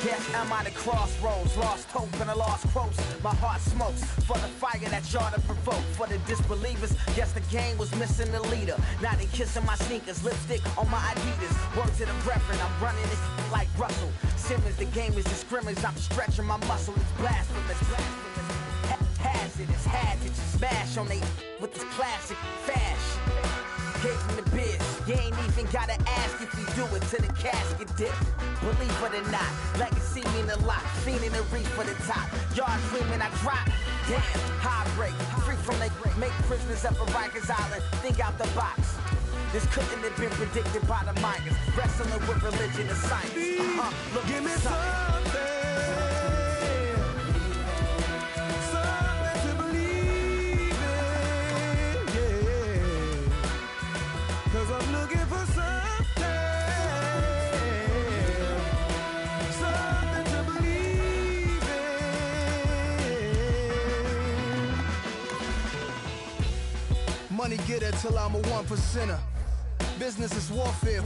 Yes, I'm at a crossroads, lost hope and a lost quotes. My heart smokes for the fire that y'all to provoke. For the disbelievers, yes, the game was missing the leader. Now they kissing my sneakers, lipstick on my Adidas. Word to the reverend, I'm running this like Russell Simmons. The game is a scrimmage, I'm stretching my muscle. It's blasphemous, hazardous, had to just smash on they with this classic fashion. Gave him the biz, you ain't even gotta ask if you do it to the casket dip. Believe it or not, legacy mean a lot, fiending to reach for the top. Y'all dreaming I drop, damn, high break, free from they make prisoners up of Rikers Island, think out the box. This couldn't have been predicted by the miners, wrestling with religion and science. Look, give me something. I'm looking for something to believe in. Money getter till I'm a 1%er. Business is warfare.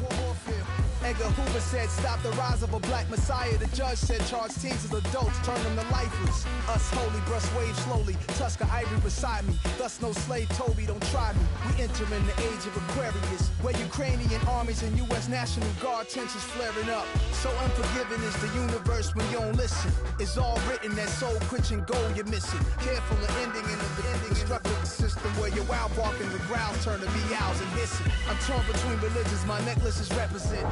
Edgar Hoover said, stop the rise of a black messiah. The judge said, charge teens as adults, turn them to lifers. Us holy, brush waves slowly, Tusker Ivory beside me. Thus no slave Toby, don't try me. We enter in the age of Aquarius, where Ukrainian armies and U.S. National Guard tensions flaring up. So unforgiving is the universe when you don't listen. It's all written, that soul quenching goal you're missing. Careful of ending in the destructive system where your wow barking the growls turn to meows and hissing. I'm torn between religions, my necklaces represent.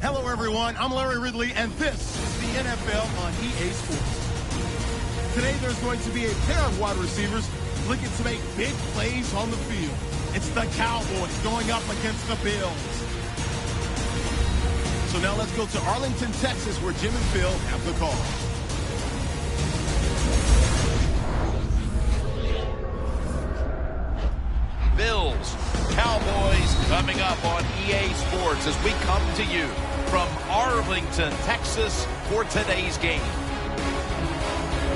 Hello, everyone. I'm Larry Ridley, and this is the NFL on EA Sports. Today, there's going to be a pair of wide receivers looking to make big plays on the field. It's the Cowboys going up against the Bills. So now let's go to Arlington, Texas, where Jim and Phil have the call. Bills, Cowboys coming up on EA Sports as we come to you from Arlington, Texas for today's game.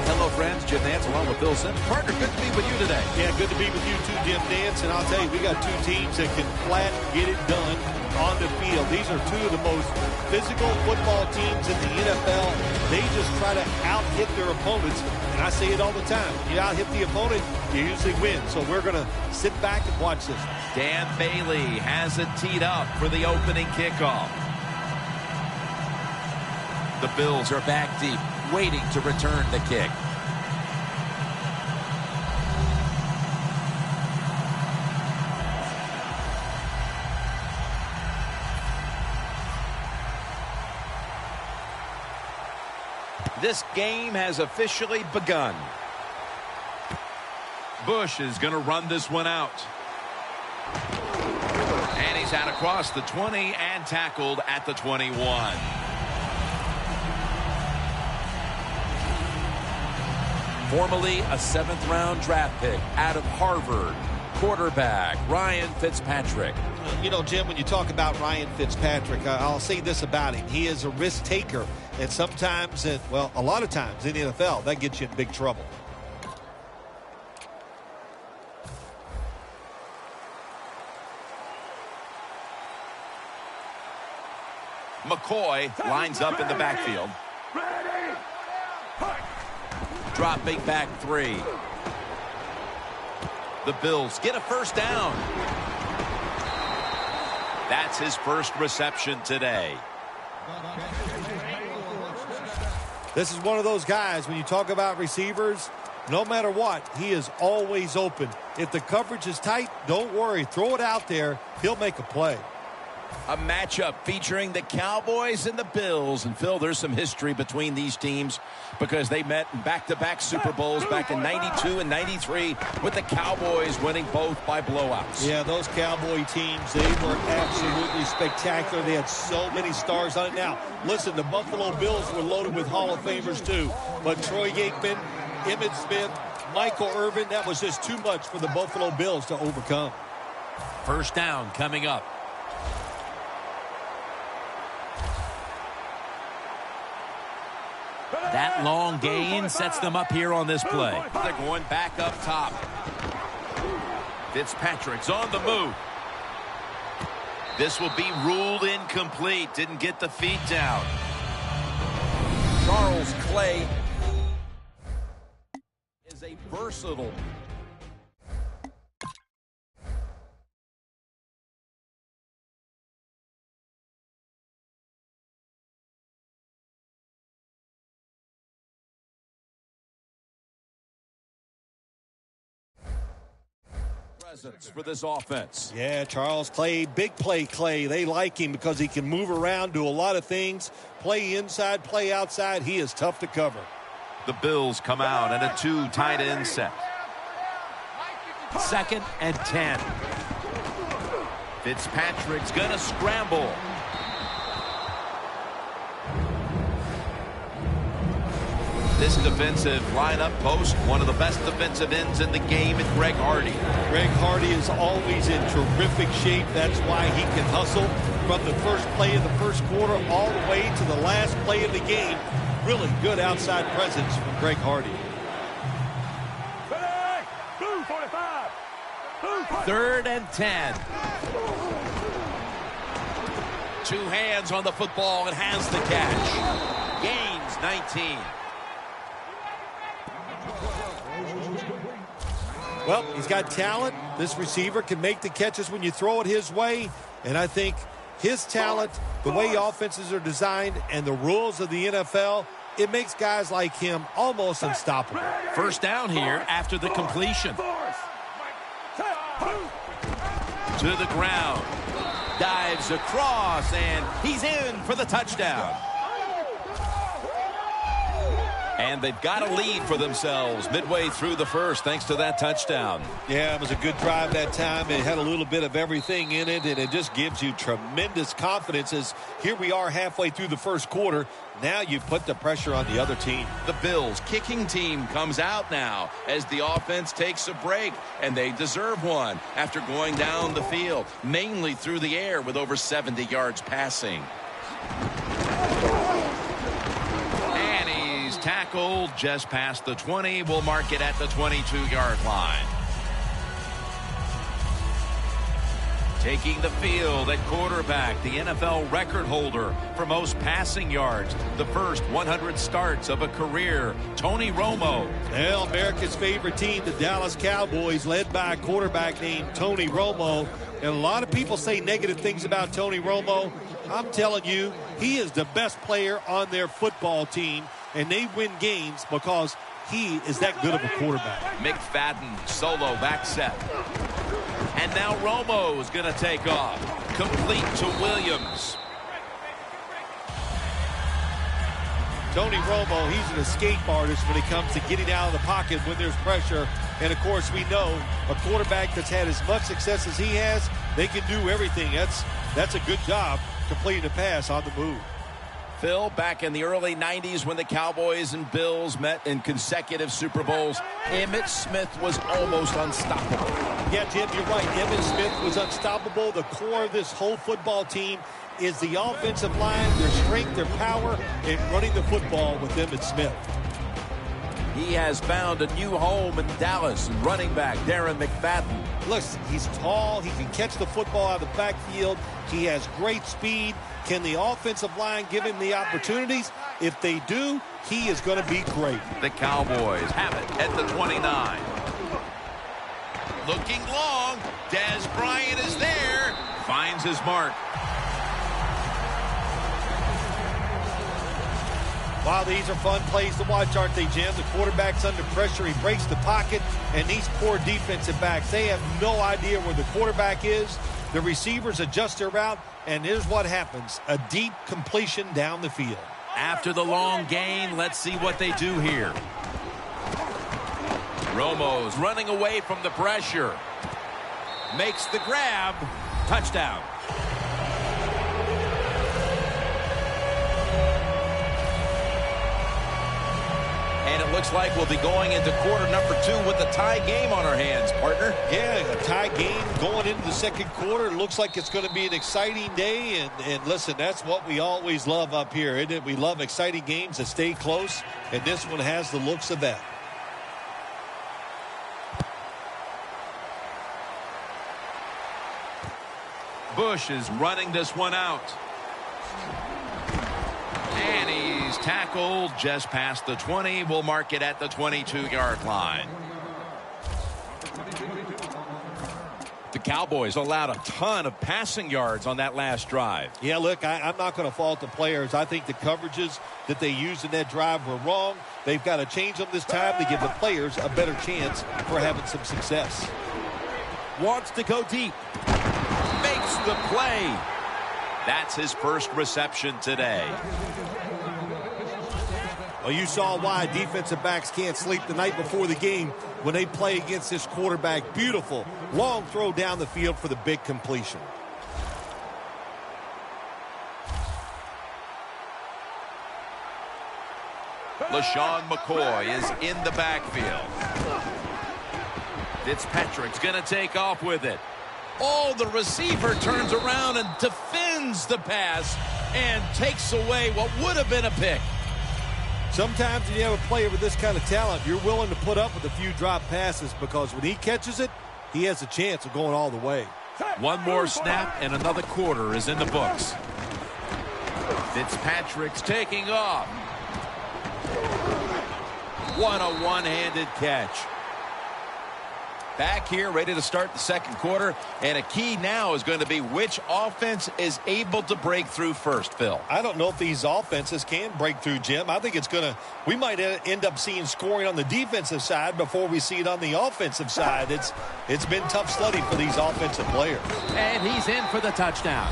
Hello, friends. Jim Nance along with Bill Sims. Partner, good to be with you today. Yeah, good to be with you too, Jim Nance. And I'll tell you, we got two teams that can flat get it done on the field. These are two of the most physical football teams in the NFL. They just try to out-hit their opponents. And I say it all the time. When you out-hit the opponent, you usually win. So we're going to sit back and watch this. Dan Bailey has it teed up for the opening kickoff. The Bills are back deep, waiting to return the kick. This game has officially begun. Bush is going to run this one out. And he's out across the 20 and tackled at the 21. Formerly a 7th-round draft pick out of Harvard, quarterback Ryan Fitzpatrick. You know, Jim, when you talk about Ryan Fitzpatrick, I'll say this about him. He is a risk taker. And sometimes, well, a lot of times in the NFL, that gets you in big trouble. McCoy lines up in the backfield. Dropping back 3. The Bills get a first down. That's his first reception today. This is one of those guys, when you talk about receivers, no matter what, he is always open. If the coverage is tight, don't worry. Throw it out there. He'll make a play. A matchup featuring the Cowboys and the Bills. And, Phil, there's some history between these teams because they met in back-to-back Super Bowls back in 92 and 93 with the Cowboys winning both by blowouts. Yeah, those Cowboy teams, they were absolutely spectacular. They had so many stars on it. Now, listen, the Buffalo Bills were loaded with Hall of Famers too. But Troy Aikman, Emmitt Smith, Michael Irvin, that was just too much for the Buffalo Bills to overcome. First down coming up. That long gain sets them up here on this play. They're going back up top. Fitzpatrick's on the move. This will be ruled incomplete. Didn't get the feet down. Charles Clay is a versatile presence for this offense. Yeah, Charles Clay, big play Clay. They like him because he can move around, do a lot of things, play inside, play outside. He is tough to cover. The Bills come out in a 2 tight end set. 2nd and 10. Fitzpatrick's gonna scramble. This defensive lineup post one of the best defensive ends in the game in Greg Hardy. Greg Hardy is always in terrific shape. That's why he can hustle from the first play of the first quarter all the way to the last play of the game. Really good outside presence from Greg Hardy. 3rd and 10. 2 hands on the football and has the catch. Gains 19. Well, he's got talent. This receiver can make the catches when you throw it his way. And I think his talent, the way offenses are designed, and the rules of the NFL, it makes guys like him almost unstoppable. First down here after the completion. To the ground. Dives across, and he's in for the touchdown. And they've got a lead for themselves midway through the first thanks to that touchdown. Yeah, it was a good drive that time. It had a little bit of everything in it, and it just gives you tremendous confidence as here we are halfway through the first quarter. Now you put the pressure on the other team. The Bills kicking team comes out now as the offense takes a break, and they deserve one after going down the field, mainly through the air with over 70 yards passing. Tackled just past the 20. We'll mark it at the 22-yard line. Taking the field at quarterback, the NFL record holder for most passing yards, the first 100 starts of a career, Tony Romo. Well, America's favorite team, the Dallas Cowboys, led by a quarterback named Tony Romo. And a lot of people say negative things about Tony Romo. I'm telling you, he is the best player on their football team. And they win games because he is that good of a quarterback. McFadden, solo back set. And now Romo's going to take off. Complete to Williams. Tony Romo, he's an escape artist when it comes to getting out of the pocket when there's pressure. And, of course, we know a quarterback that's had as much success as he has, they can do everything. That's a good job completing a pass on the move. Phil, back in the early 90s when the Cowboys and Bills met in consecutive Super Bowls, Emmitt Smith was almost unstoppable. Yeah, Jim, you're right. Emmitt Smith was unstoppable. The core of this whole football team is the offensive line, their strength, their power, and running the football with Emmitt Smith. He has found a new home in Dallas, and running back Darren McFadden. Look, he's tall. He can catch the football out of the backfield. He has great speed. Can the offensive line give him the opportunities? If they do, he is going to be great. The Cowboys have it at the 29. Looking long. Dez Bryant is there. Finds his mark. Wow, these are fun plays to watch, aren't they, Jim? The quarterback's under pressure. He breaks the pocket, and these poor defensive backs, they have no idea where the quarterback is. The receivers adjust their route, and here's what happens. A deep completion down the field. After the long gain, let's see what they do here. Romo's running away from the pressure. Makes the grab. Touchdown. And it looks like we'll be going into quarter number 2 with a tie game on our hands, partner. Yeah, a tie game going into the second quarter. It looks like it's going to be an exciting day. And listen, that's what we always love up here, isn't it? We love exciting games that stay close, and this one has the looks of that. Bush is running this one out. And he's tackled just past the 20. We'll mark it at the 22-yard line. The Cowboys allowed a ton of passing yards on that last drive. Yeah, look, I'm not going to fault the players. I think the coverages that they used in that drive were wrong. They've got to change them this time to give the players a better chance for having some success. Wants to go deep. Makes the play. That's his first reception today. Well, you saw why defensive backs can't sleep the night before the game when they play against this quarterback. Beautiful long throw down the field for the big completion. LaShawn McCoy is in the backfield. Fitzpatrick's going to take off with it. Oh, the receiver turns around and defends the pass and takes away what would have been a pick. Sometimes when you have a player with this kind of talent, you're willing to put up with a few drop passes because when he catches it, he has a chance of going all the way. One more snap and another quarter is in the books. Fitzpatrick's taking off. What a one-handed catch. Back here, ready to start the second quarter, and a key now is going to be which offense is able to break through first, Phil. I don't know if these offenses can break through, Jim. I think we might end up seeing scoring on the defensive side before we see it on the offensive side. It's been tough sledding for these offensive players. And he's in for the touchdown.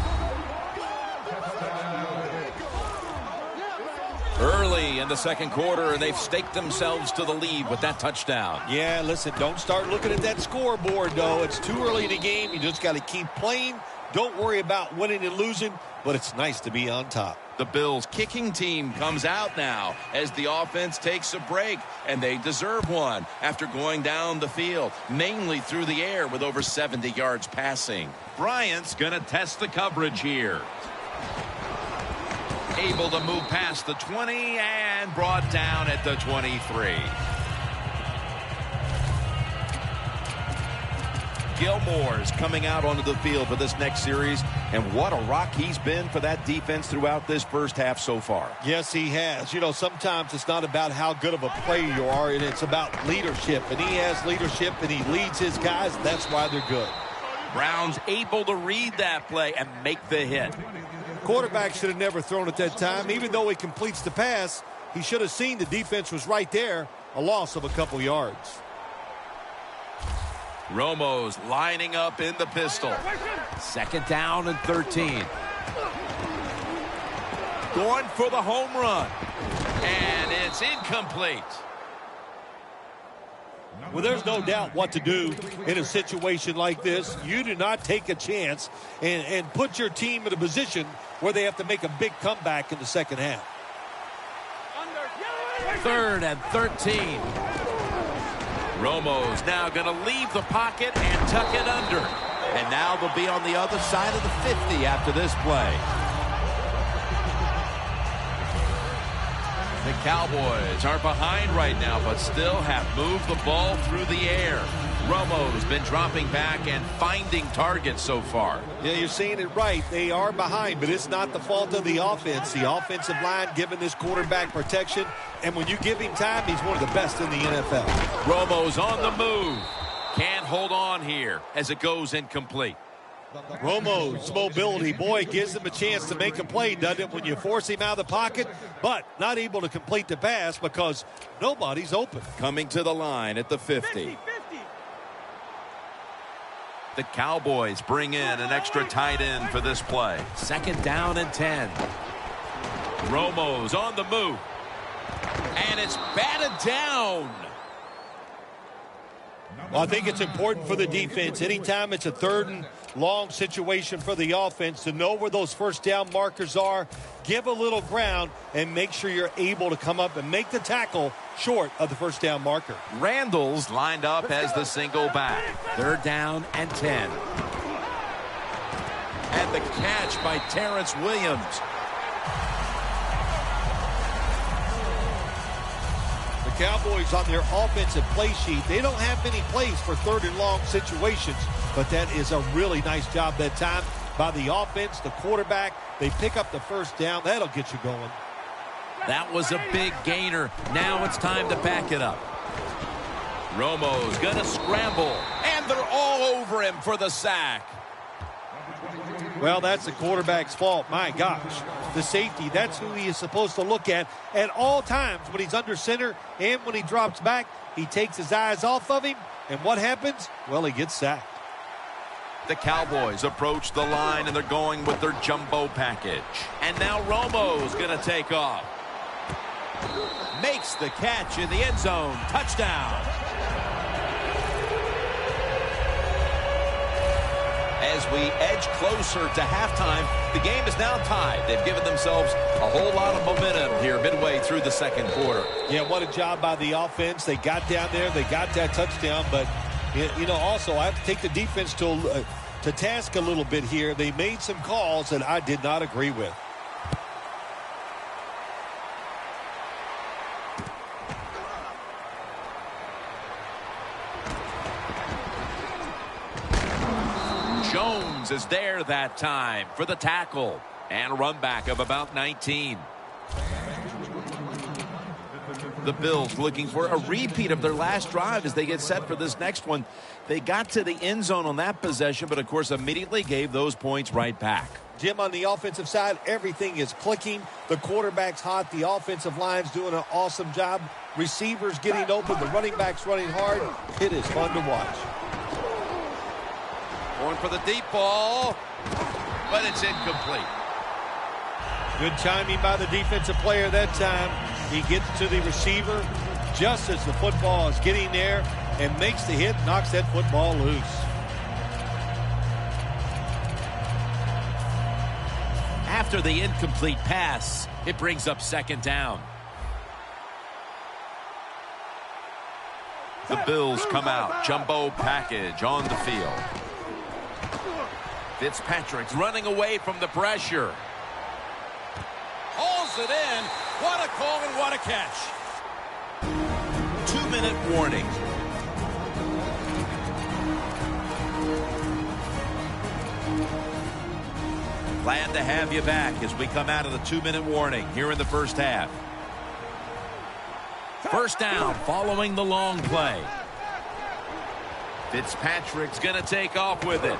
Early in the second quarter, and they've staked themselves to the lead with that touchdown. Yeah, listen, don't start looking at that scoreboard, though. It's too early in the game. You just got to keep playing. Don't worry about winning and losing, but it's nice to be on top. The Bills' kicking team comes out now as the offense takes a break, and they deserve one after going down the field, mainly through the air with over 70 yards passing. Bryant's going to test the coverage here. Able to move past the 20 and brought down at the 23. Gilmore's coming out onto the field for this next series, and what a rock he's been for that defense throughout this first half so far. Yes, he has. You know, sometimes it's not about how good of a player you are, and it's about leadership, and he has leadership, and he leads his guys. That's why they're good. Brown's able to read that play and make the hit. Quarterback should have never thrown at that time. Even though he completes the pass, he should have seen the defense was right there. A loss of a couple yards. Romo's lining up in the pistol. Second down and 13. Going for the home run. And it's incomplete. Well, there's no doubt what to do in a situation like this. You do not take a chance and put your team in a position where they have to make a big comeback in the second half. Third and 13. Romo's now going to leave the pocket and tuck it under. And now they'll be on the other side of the 50 after this play. The Cowboys are behind right now, but still have moved the ball through the air. Romo's been dropping back and finding targets so far. Yeah, you're saying it right. They are behind, but it's not the fault of the offense. The offensive line giving this quarterback protection, and when you give him time, he's one of the best in the NFL. Romo's on the move. Can't hold on here as it goes incomplete. Romo's mobility, boy, gives him a chance to make a play, doesn't it, when you force him out of the pocket, but not able to complete the pass because nobody's open. Coming to the line at the 50. The Cowboys bring in an extra tight end for this play. Second down and 10. Romo's on the move. And it's batted down. Well, I think it's important for the defense. Anytime it's a third and long situation for the offense to know where those first down markers are, give a little ground, and make sure you're able to come up and make the tackle short of the first down marker. Randall's lined up as the single back. Third down and 10. And the catch by Terrence Williams. The Cowboys on their offensive play sheet, they don't have many plays for third and long situations, but that is a really nice job that time. by the offense, the quarterback. They pick up the first down. That'll get you going. That was a big gainer. Now it's time to back it up. Romo's going to scramble, and they're all over him for the sack. Well, that's the quarterback's fault. My gosh. The safety, that's who he is supposed to look at all times when he's under center and when he drops back. He takes his eyes off of him, and what happens? Well, he gets sacked. The Cowboys approach the line, and they're going with their jumbo package. And now Romo's going to take off. Makes the catch in the end zone. Touchdown. As we edge closer to halftime, the game is now tied. They've given themselves a whole lot of momentum here midway through the second quarter. Yeah, what a job by the offense. They got down there. They got that touchdown. But, you know, also I have to take the defense to task a little bit here. They made some calls that I did not agree with. Jones is there that time for the tackle and a run back of about 19. The Bills looking for a repeat of their last drive as they get set for this next one. They got to the end zone on that possession, but of course immediately gave those points right back. Jim, on the offensive side, everything is clicking. The quarterback's hot. The offensive line's doing an awesome job. Receivers getting open. The running back's running hard. It is fun to watch. Going for the deep ball, but it's incomplete. Good timing by the defensive player that time. He gets to the receiver just as the football is getting there and makes the hit, knocks that football loose. After the incomplete pass, it brings up second down. The Bills come out, jumbo package on the field. Fitzpatrick's running away from the pressure. Hauls it in. What a call and what a catch. 2-minute warning. Glad to have you back as we come out of the 2-minute warning here in the first half. First down following the long play. Fitzpatrick's going to take off with it.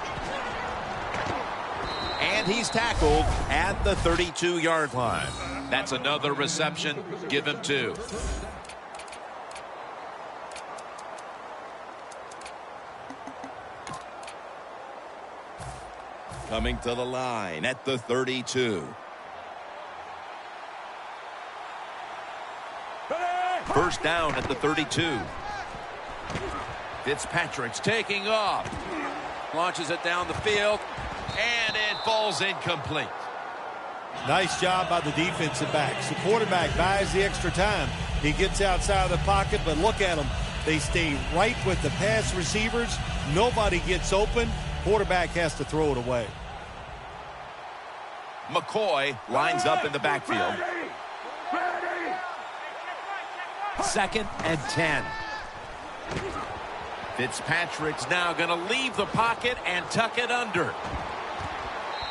And he's tackled at the 32-yard line. That's another reception. Give him 2. Coming to the line at the 32. First down at the 32. Fitzpatrick's taking off. Launches it down the field. And it falls incomplete. Nice job by the defensive backs. The quarterback buys the extra time. He gets outside of the pocket, but look at them. They stay right with the pass receivers. Nobody gets open. Quarterback has to throw it away. McCoy lines up in the backfield. Second and 10. Fitzpatrick's now going to leave the pocket and tuck it under.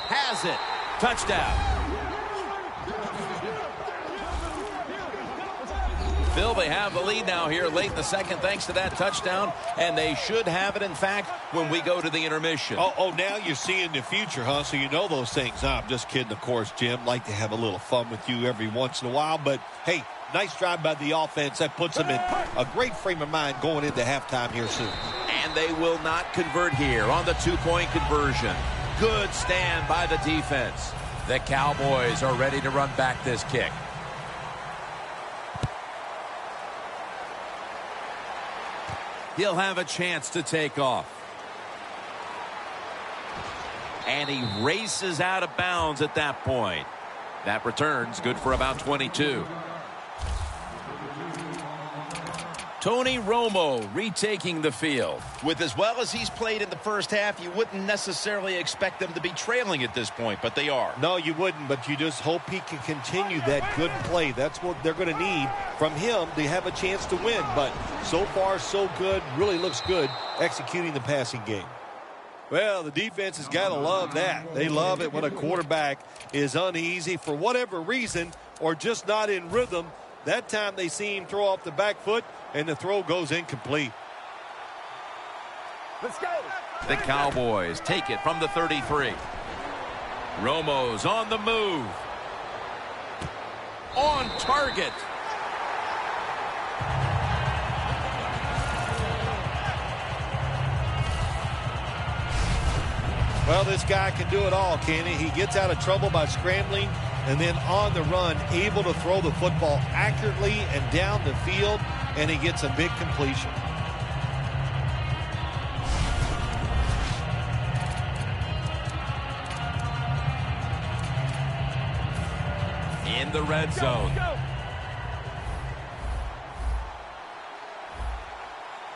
Has it. Touchdown. Phil, they have the lead now here late in the second thanks to that touchdown, and they should have it, in fact, when we go to the intermission. Oh, now you're seeing the future, huh? So you know those things. No, I'm just kidding, of course, Jim. Like to have a little fun with you every once in a while, but hey, nice drive by the offense. That puts them in a great frame of mind going into halftime here soon. And they will not convert here on the two-point conversion. Good stand by the defense. The Cowboys are ready to run back this kick. He'll have a chance to take off. And he races out of bounds at that point. That return's good for about 22. Tony Romo retaking the field. With as well as he's played in the first half, you wouldn't necessarily expect them to be trailing at this point, but they are. No, you wouldn't, but you just hope he can continue that good play. That's what they're going to need from him to have a chance to win. But so far, so good. Really looks good executing the passing game. Well, the defense has got to love that. They love it when a quarterback is uneasy for whatever reason or just not in rhythm. That time they see him throw off the back foot, and the throw goes incomplete. Let's go. The Cowboys take it from the 33. Romo's on the move. On target. Well, this guy can do it all, can he? He gets out of trouble by scrambling and then on the run, able to throw the football accurately and down the field, and he gets a big completion. In the red zone.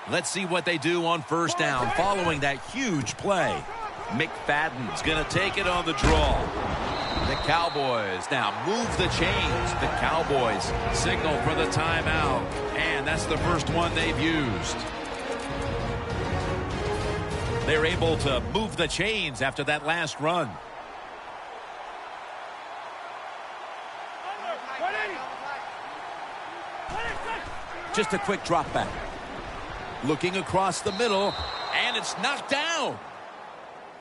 Let's see what they do on first down following that huge play. McFadden's going to take it on the draw. The Cowboys now move the chains. The Cowboys signal for the timeout. And that's the first one they've used. They're able to move the chains after that last run. Just a quick drop back. Looking across the middle, and it's knocked down.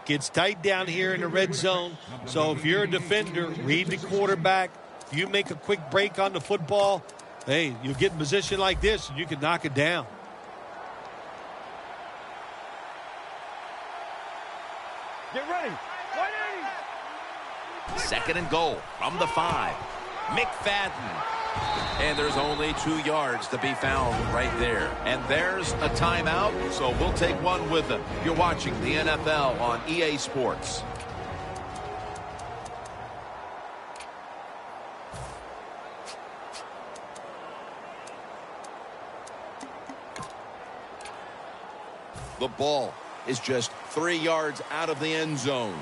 Gets tight down here in the red zone. So if you're a defender, read the quarterback. If you make a quick break on the football, hey, you get in a position like this, and you can knock it down. Get ready. 2nd and goal from the 5. McFadden. And there's only 2 yards to be found right there. And there's a timeout, so we'll take one with them. You're watching the NFL on EA Sports. The ball is just 3 yards out of the end zone.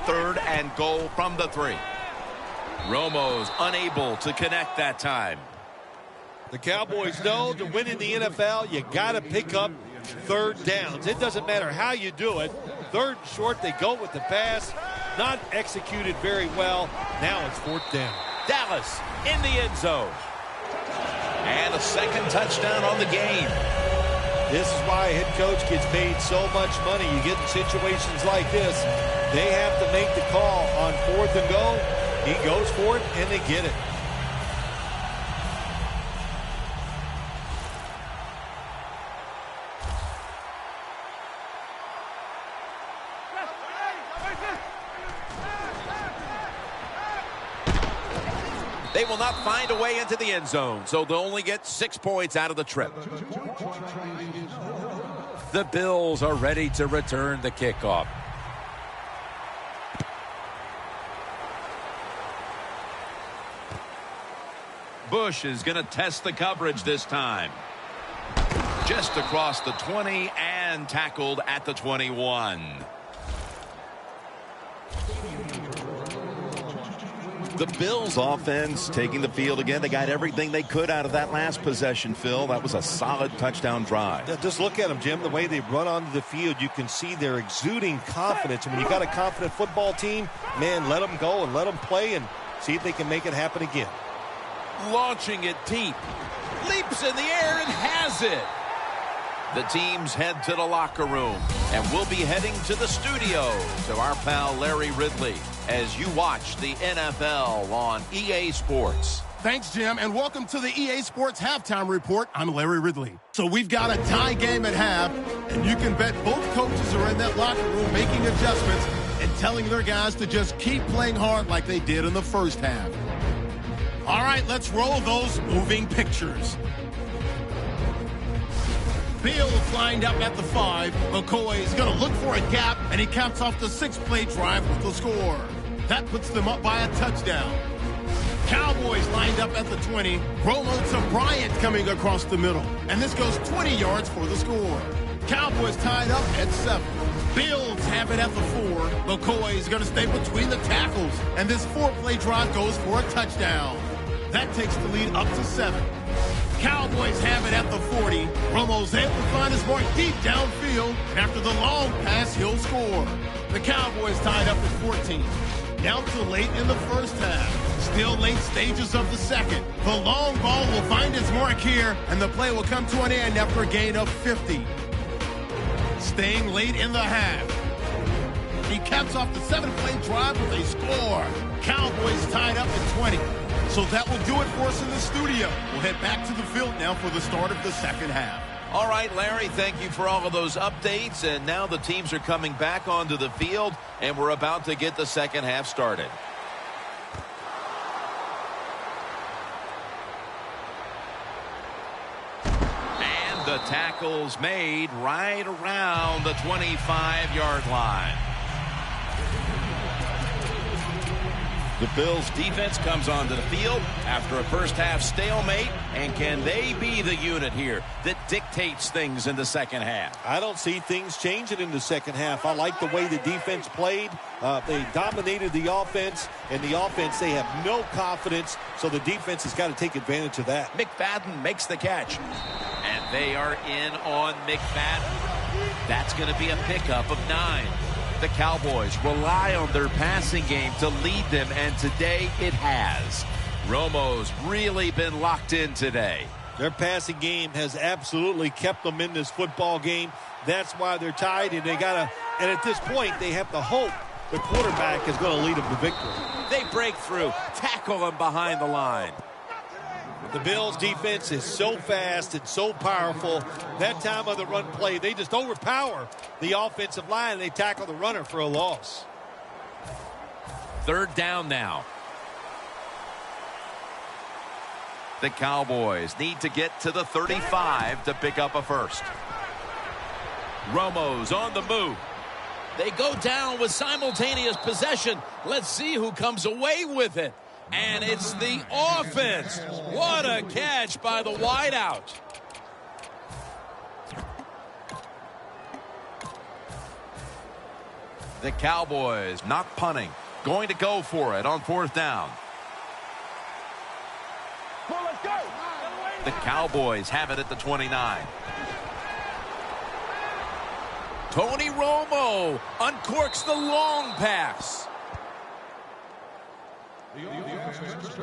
3rd and goal from the 3. Romo's unable to connect that time. The Cowboys know to win in the NFL, you got to pick up 3rd downs. It doesn't matter how you do it. 3rd and short, they go with the pass. Not executed very well. Now it's 4th down. Dallas in the end zone. And a 2nd touchdown on the game. This is why a head coach gets paid so much money. You get in situations like this, they have to make the call on 4th and goal. He goes for it, and they get it. They will not find a way into the end zone, so they'll only get 6 points out of the trip. The Bills are ready to return the kickoff. Bush is going to test the coverage this time. Just across the 20 and tackled at the 21. The Bills offense taking the field again. They got everything they could out of that last possession, Phil. That was a solid touchdown drive. Yeah, just look at them, Jim. The way they run onto the field, you can see they're exuding confidence. And when you got a confident football team, man, let them go and let them play and see if they can make it happen again. Launching it deep. Leaps in the air and has it. The teams head to the locker room, and we'll be heading to the studio to our pal Larry Ridley as you watch the NFL on EA Sports. Thanks, Jim, and welcome to the EA Sports Halftime Report. I'm Larry Ridley. So we've got a tie game at half, and you can bet both coaches are in that locker room making adjustments and telling their guys to just keep playing hard like they did in the first half. All right, let's roll those moving pictures. Fields lined up at the 5. McCoy is going to look for a gap, and he caps off the 6-play drive with the score. That puts them up by a touchdown. Cowboys lined up at the 20. Romo to Bryant coming across the middle, and this goes 20 yards for the score. Cowboys tied up at 7. Bills have it at the 4. McCoy is going to stay between the tackles, and this 4-play drive goes for a touchdown. That takes the lead up to 7. Cowboys have it at the 40. Romo's able to find his mark deep downfield, and after the long pass, he'll score. The Cowboys tied up at 14. Now to late in the first half. Still late stages of the second. The long ball will find its mark here, and the play will come to an end after a gain of 50. Staying late in the half. He caps off the 7-play drive with a score. Cowboys tied up at 20. So that will do it for us in the studio. We'll head back to the field now for the start of the second half. All right, Larry, thank you for all of those updates. And now the teams are coming back onto the field, and we're about to get the second half started. And the tackle's made right around the 25-yard line. The Bills defense comes onto the field after a first half stalemate, and can they be the unit here that dictates things in the second half? I don't see things changing in the second half. I like the way the defense played. They dominated the offense, and the offense, they have no confidence, so the defense has got to take advantage of that. McFadden makes the catch, and they are in on McFadden. That's going to be a pickup of 9. The Cowboys rely on their passing game to lead them, and today it has. Romo's really been locked in today. Their passing game has absolutely kept them in this football game. That's why they're tied, and and at this point, they have to hope the quarterback is going to lead them to victory. They break through, tackle him behind the line. The Bills' defense is so fast and so powerful. That time of the run play, they just overpower the offensive line, and they tackle the runner for a loss. Third down now. The Cowboys need to get to the 35 to pick up a first. Romo's on the move. They go down with simultaneous possession. Let's see who comes away with it. And it's the offense. What a catch by the wideout. The Cowboys not punting. Going to go for it on fourth down. The Cowboys have it at the 29. Tony Romo uncorks the long pass.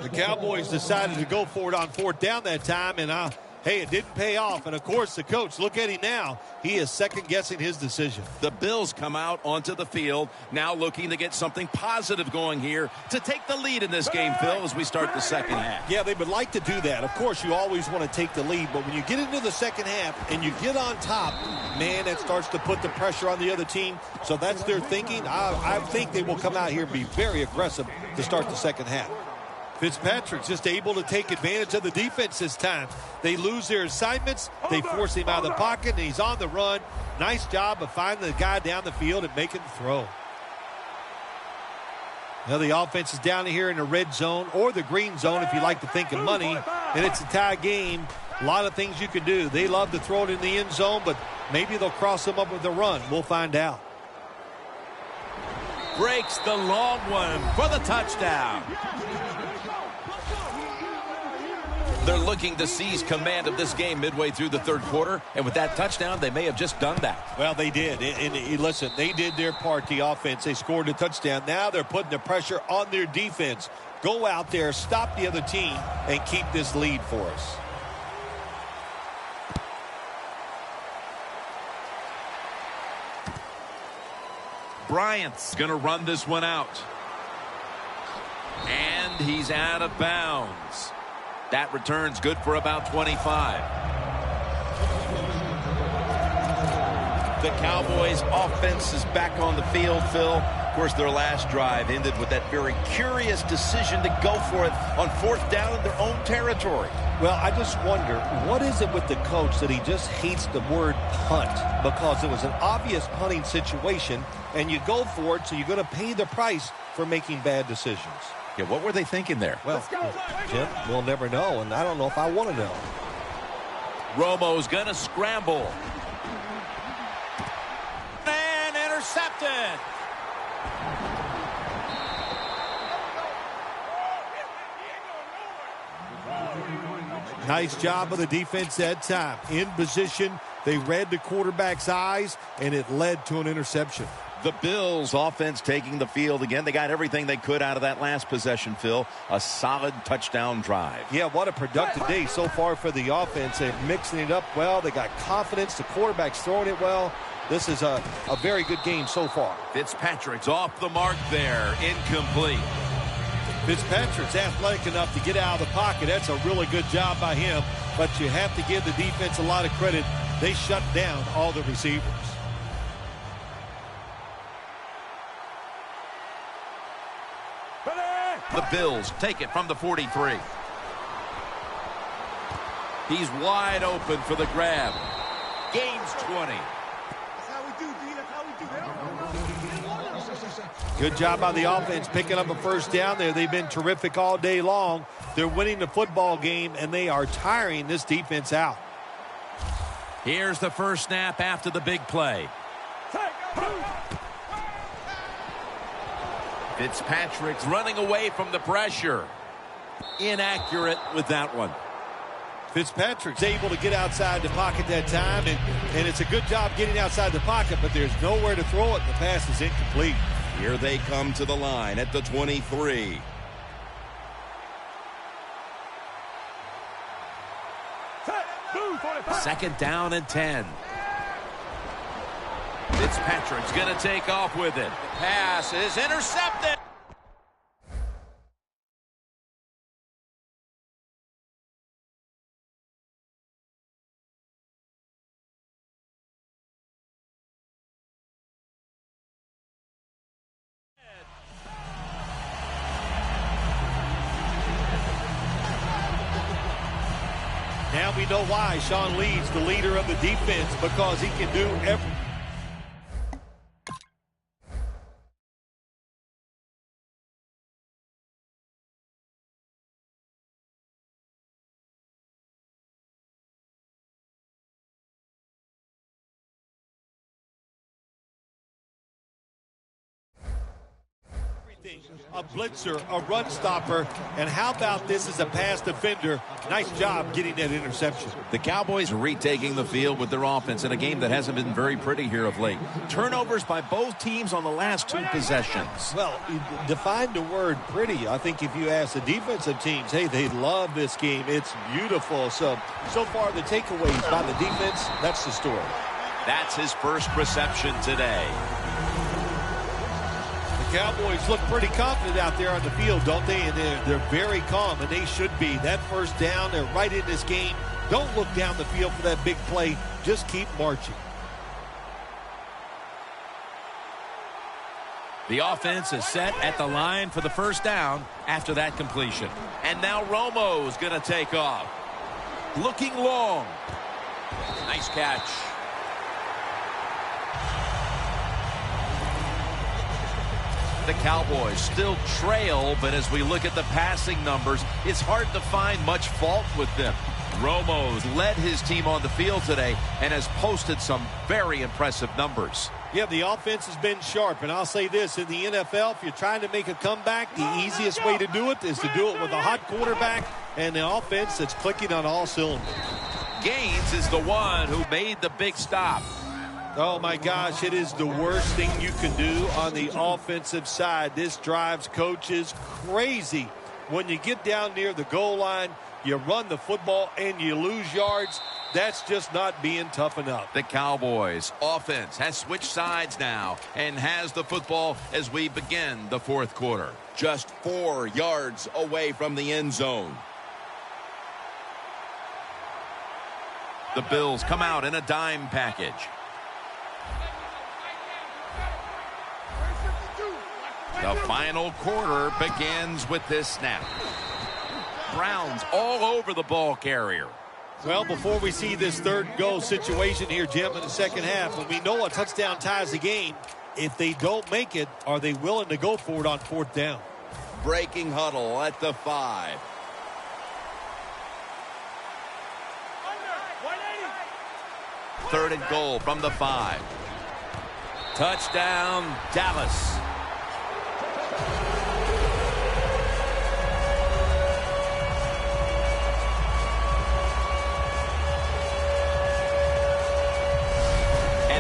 The Cowboys decided to go for it on fourth down that time, and hey, it didn't pay off. And, of course, the coach, look at him now. He is second-guessing his decision. The Bills come out onto the field, now looking to get something positive going here to take the lead in this game, Phil, as we start the second half. Yeah, they would like to do that. Of course, you always want to take the lead, but when you get into the second half and you get on top, man, that starts to put the pressure on the other team. So that's their thinking. I think they will come out here and be very aggressive to start the second half. Fitzpatrick's just able to take advantage of the defense this time. They lose their assignments. They force him out of the pocket, and he's on the run. Nice job of finding the guy down the field and making the throw. Now the offense is down here in the red zone or the green zone if you like to think of money, and it's a tie game. A lot of things you can do. They love to throw it in the end zone, but maybe they'll cross them up with a run. We'll find out. Breaks the long one for the touchdown. They're looking to seize command of this game midway through the third quarter, and with that touchdown, they may have just done that. Well, they did. And listen, they did their part, the offense. They scored a touchdown. Now they're putting the pressure on their defense. Go out there, stop the other team, and keep this lead for us. Bryant's going to run this one out. And he's out of bounds. That return's good for about 25. The Cowboys' offense is back on the field, Phil. Of course, their last drive ended with that very curious decision to go for it on fourth down in their own territory. Well, I just wonder, what is it with the coach that he just hates the word punt? Because it was an obvious punting situation, and you go for it, so you're going to pay the price for making bad decisions. Yeah, what were they thinking there? Well, Jim, we'll never know, and I don't know if I want to know. Romo's going to scramble. And intercepted. Nice job of the defense that time. In position, they read the quarterback's eyes, and it led to an interception. The Bills offense taking the field again. They got everything they could out of that last possession, Phil. A solid touchdown drive. Yeah, what a productive day so far for the offense. They're mixing it up well. They got confidence. The quarterback's throwing it well. This is a very good game so far. Fitzpatrick's off the mark there. Incomplete. Fitzpatrick's athletic enough to get out of the pocket. That's a really good job by him. But you have to give the defense a lot of credit. They shut down all the receivers. The Bills take it from the 43. He's wide open for the grab. Gains 20. Good job by the offense picking up a first down there. They've been terrific all day long. They're winning the football game, and they are tiring this defense out. Here's the first snap after the big play. Fitzpatrick's running away from the pressure. Inaccurate with that one. Fitzpatrick's able to get outside the pocket that time, and it's a good job getting outside the pocket, but there's nowhere to throw it. The pass is incomplete. Here they come to the line at the 23. Second down and 10. Fitzpatrick's going to take off with it. The pass is intercepted. Now we know why Sean Lee's the leader of the defense, because he can do everything. A blitzer, a run stopper, and how about this as a pass defender? Nice job getting that interception. The Cowboys retaking the field with their offense in a game that hasn't been very pretty here of late. Turnovers by both teams on the last two possessions. Well, define the word pretty. I think if you ask the defensive teams, hey, they love this game. It's beautiful. So far the takeaways by the defense, that's the story. That's his first reception today. The Cowboys look pretty confident out there on the field, don't they? And they're very calm, and they should be. That first down, they're right in this game. Don't look down the field for that big play. Just keep marching. The offense is set at the line for the first down after that completion. And now Romo's going to take off. Looking long. Nice catch. The Cowboys still trail, but as we look at the passing numbers, it's hard to find much fault with them. Romo's led his team on the field today and has posted some very impressive numbers. Yeah, the offense has been sharp, and I'll say this, in the NFL, if you're trying to make a comeback, the easiest way to do it is to do it with a hot quarterback and the offense that's clicking on all cylinders. Gaines is the one who made the big stop. Oh, my gosh, it is the worst thing you can do on the offensive side. This drives coaches crazy. When you get down near the goal line, you run the football and you lose yards. That's just not being tough enough. The Cowboys offense has switched sides now and has the football as we begin the fourth quarter. Just 4 yards away from the end zone. The Bills come out in a dime package. The final quarter begins with this snap. Browns all over the ball carrier. Well, before we see this third goal situation here, Jim, in the second half, when we know a touchdown ties the game, if they don't make it, are they willing to go for it on fourth down? Breaking huddle at the 5. Third and goal from the 5. Touchdown, Dallas.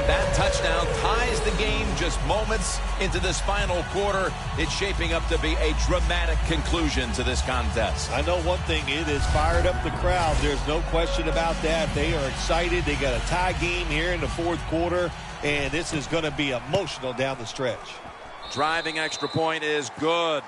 That touchdown ties the game just moments into this final quarter. It's shaping up to be a dramatic conclusion to this contest. I know one thing, it has fired up the crowd. There's no question about that. They are excited. They got a tie game here in the fourth quarter, and this is going to be emotional down the stretch. Driving extra point is good.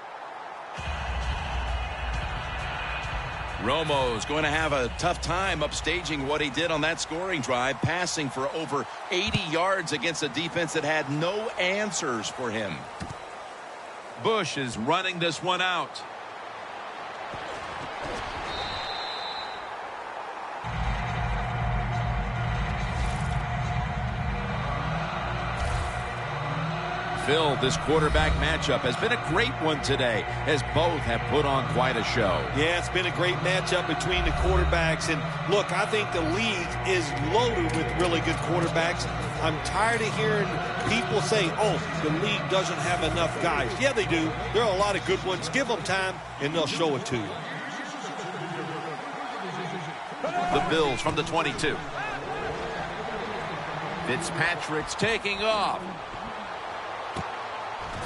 Romo's going to have a tough time upstaging what he did on that scoring drive, passing for over 80 yards against a defense that had no answers for him. Bush is running this one out. Phil, this quarterback matchup has been a great one today, as both have put on quite a show. Yeah, it's been a great matchup between the quarterbacks. And look, I think the league is loaded with really good quarterbacks. I'm tired of hearing people say, oh, the league doesn't have enough guys. Yeah, they do. There are a lot of good ones. Give them time, and they'll show it to you. The Bills from the 22. Fitzpatrick's taking off.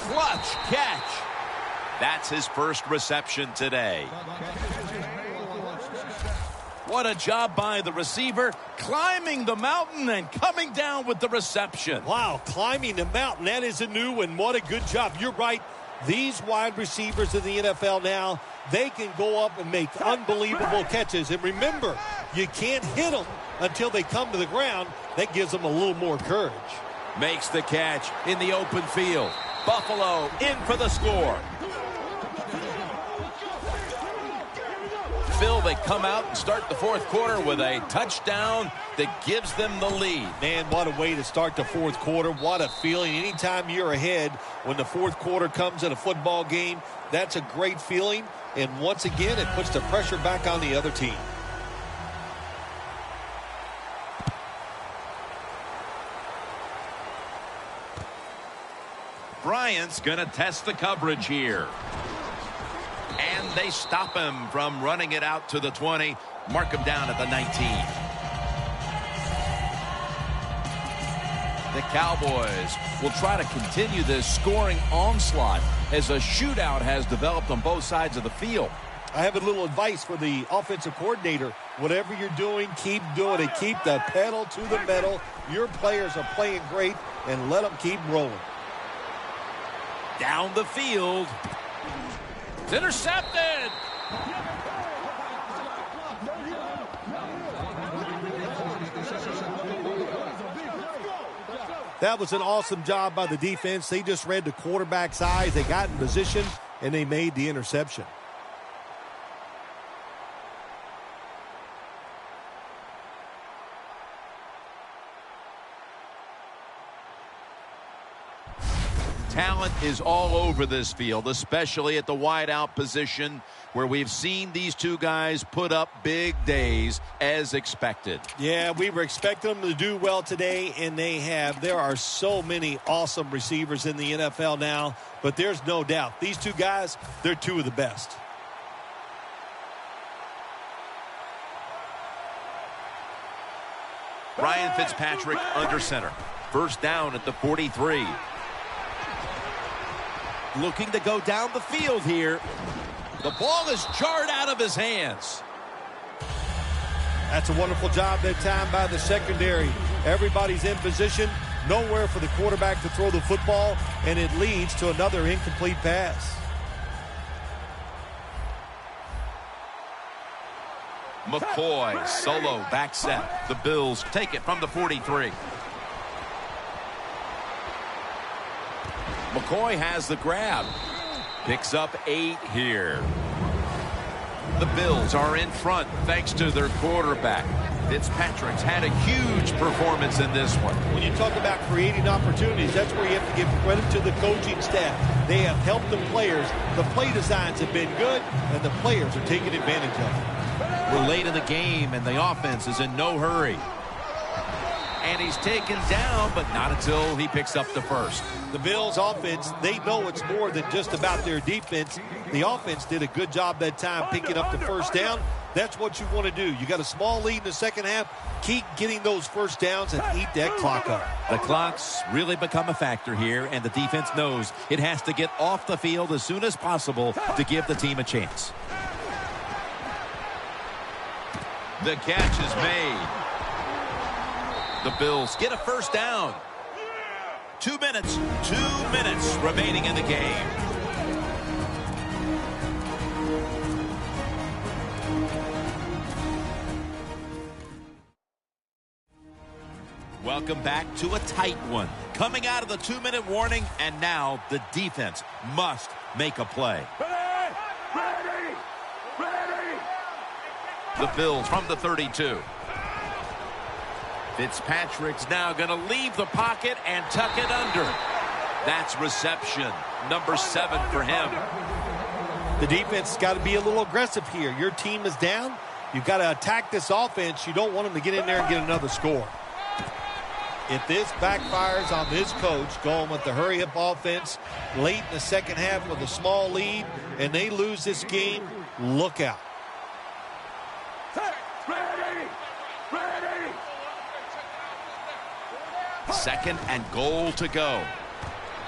Clutch catch. That's his first reception today. What a job by the receiver, climbing the mountain and coming down with the reception. Wow, climbing the mountain, that is a new one. What a good job. You're right. These wide receivers in the NFL now, they can go up and make unbelievable catches. And remember, you can't hit them until they come to the ground. That gives them a little more courage. Makes the catch in the open field. Buffalo in for the score. Phil, they come out and start the fourth quarter with a touchdown that gives them the lead. Man, what a way to start the fourth quarter. What a feeling. Anytime you're ahead when the fourth quarter comes in a football game, that's a great feeling. And once again, it puts the pressure back on the other team. Bryant's going to test the coverage here. And they stop him from running it out to the 20. Mark him down at the 19. The Cowboys will try to continue this scoring onslaught as a shootout has developed on both sides of the field. I have a little advice for the offensive coordinator. Whatever you're doing, keep doing it. Keep the pedal to the metal. Your players are playing great, and let them keep rolling. Down the field. It's intercepted. That was an awesome job by the defense. They just read the quarterback's eyes. They got in position, and they made the interception. Talent is all over this field, especially at the wideout position, where we've seen these two guys put up big days as expected. Yeah, we were expecting them to do well today, and they have. There are so many awesome receivers in the NFL now, but there's no doubt. These two guys, they're two of the best. Ryan Fitzpatrick under center. First down at the 43. Looking to go down the field here. The ball is jarred out of his hands. That's a wonderful job that time by the secondary. Everybody's in position. Nowhere for the quarterback to throw the football, and it leads to another incomplete pass. McCoy solo back set. The Bills take it from the 43. McCoy has the grab. Picks up 8 here. The Bills are in front thanks to their quarterback. Fitzpatrick's had a huge performance in this one. When you talk about creating opportunities, that's where you have to give credit to the coaching staff. They have helped the players. The play designs have been good, and the players are taking advantage of it. We're late in the game, and the offense is in no hurry. And he's taken down, but not until he picks up the first. The Bills offense, they know it's more than just about their defense. The offense did a good job that time picking up the first down, That's what you want to do. You got a small lead in the second half. Keep getting those first downs and eat that clock up. The clock's really become a factor here, and the defense knows it has to get off the field as soon as possible to give the team a chance. The catch is made. The Bills get a first down. 2 minutes remaining in the game. Welcome back to a tight one. Coming out of the 2-minute warning, and now the defense must make a play. Ready! The Bills from the 32. Fitzpatrick's now going to leave the pocket and tuck it under. That's reception number 7 for him. The defense has got to be a little aggressive here. Your team is down. You've got to attack this offense. You don't want them to get in there and get another score. If this backfires on this coach going with the hurry-up offense late in the second half with a small lead and they lose this game, look out. Ready! 2nd and goal to go.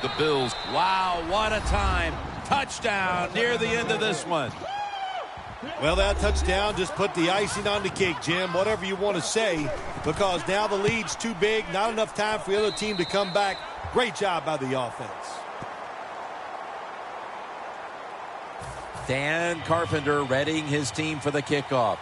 The Bills, wow, what a time. Touchdown near the end of this one. Well, that touchdown just put the icing on the cake, Jim, whatever you want to say, because now the lead's too big, not enough time for the other team to come back. Great job by the offense. Dan Carpenter readying his team for the kickoff.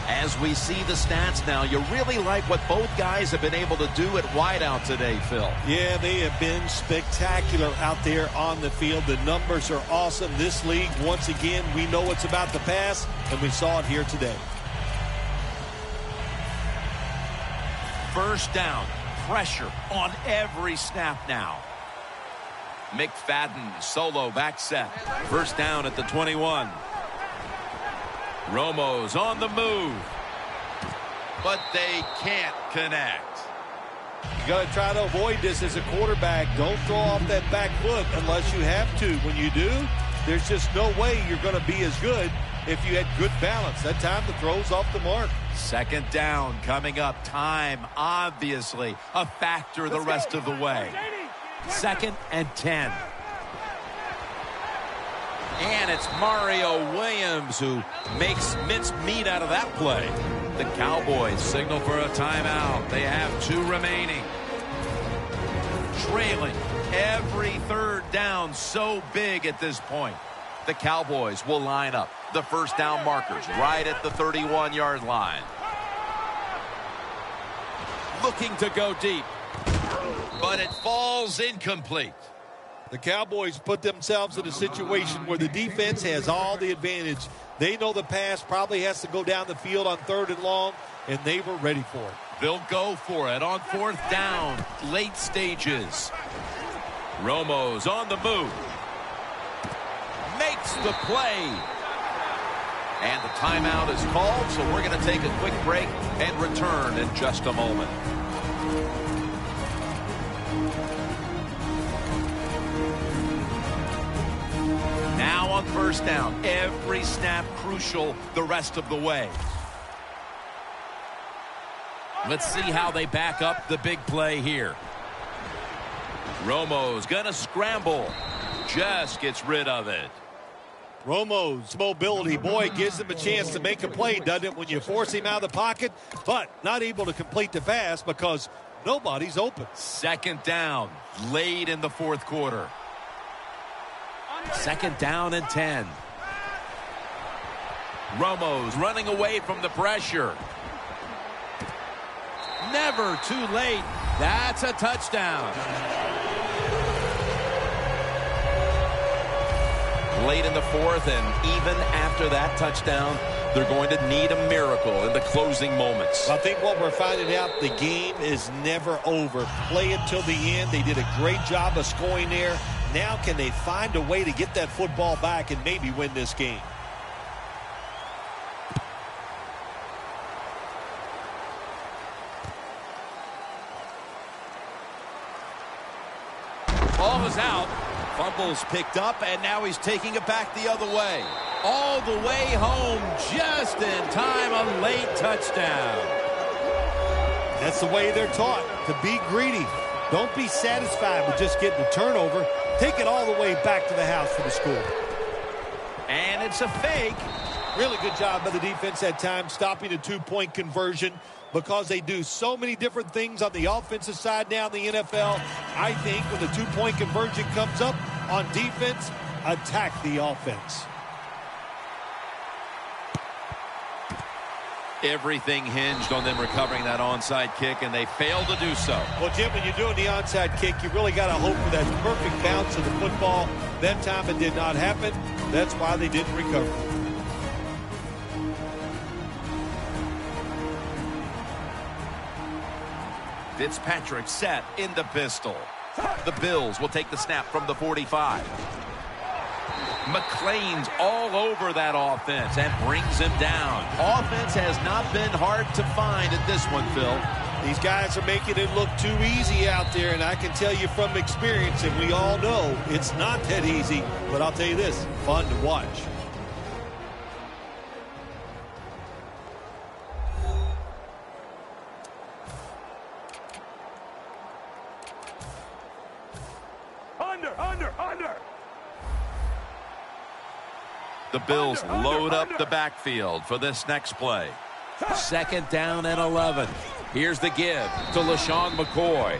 As we see the stats now, you really like what both guys have been able to do at wideout today, Phil. Yeah, they have been spectacular out there on the field. The numbers are awesome. This league, once again, we know it's about the pass, and we saw it here today. First down, pressure on every snap now. McFadden, solo back set. First down at the 21. Romo's on the move. But they can't connect. You got to try to avoid this as a quarterback. Don't throw off that back foot unless you have to. When you do, there's just no way you're going to be as good if you had good balance. That time the throw's off the mark. 2nd down coming up. Time, obviously, a factor the rest of the way. 2nd and 10. And it's Mario Williams who makes mincemeat out of that play. The Cowboys signal for a timeout. They have 2 remaining. Trailing every 3rd down so big at this point. The Cowboys will line up. The first down markers right at the 31-yard line. Looking to go deep. But it falls incomplete. The Cowboys put themselves in a situation where the defense has all the advantage. They know the pass probably has to go down the field on 3rd and long, and they were ready for it. They'll go for it on 4th down, late stages. Romo's on the move. Makes the play. And the timeout is called, so we're going to take a quick break and return in just a moment. Now on first down, every snap crucial the rest of the way. Let's see how they back up the big play here. Romo's gonna scramble. Just gets rid of it. Romo's mobility, boy, gives him a chance to make a play, doesn't it, when you force him out of the pocket, but not able to complete the pass because nobody's open. 2nd down, late in the 4th quarter. 2nd down and 10. Romo's running away from the pressure. Never too late. That's a touchdown. Late in the 4th, and even after that touchdown, they're going to need a miracle in the closing moments. I think what we're finding out, the game is never over. Play it till the end. They did a great job of scoring there. Now can they find a way to get that football back and maybe win this game? Ball is out. Fumbles picked up, and now he's taking it back the other way. All the way home, just in time, a late touchdown. That's the way they're taught, to be greedy. Don't be satisfied with just getting a turnover. Take it all the way back to the house for the score. And it's a fake. Really good job by the defense at times, stopping a two-point conversion, because they do so many different things on the offensive side now in the NFL. I think when the two-point conversion comes up on defense, attack the offense. Everything hinged on them recovering that onside kick, and they failed to do so. Well, Jim, when you're doing the onside kick, you really got to hope for that perfect bounce of the football. That time it did not happen. That's why they didn't recover. Fitzpatrick set in the pistol. The Bills will take the snap from the 45. McClain's all over that offense and brings him down. Offense has not been hard to find at this one, Phil. These guys are making it look too easy out there, and I can tell you from experience, and we all know it's not that easy, but I'll tell you this, fun to watch. Under. The Bills load up the backfield for this next play. Second down and 11. Here's the give to LaShawn McCoy.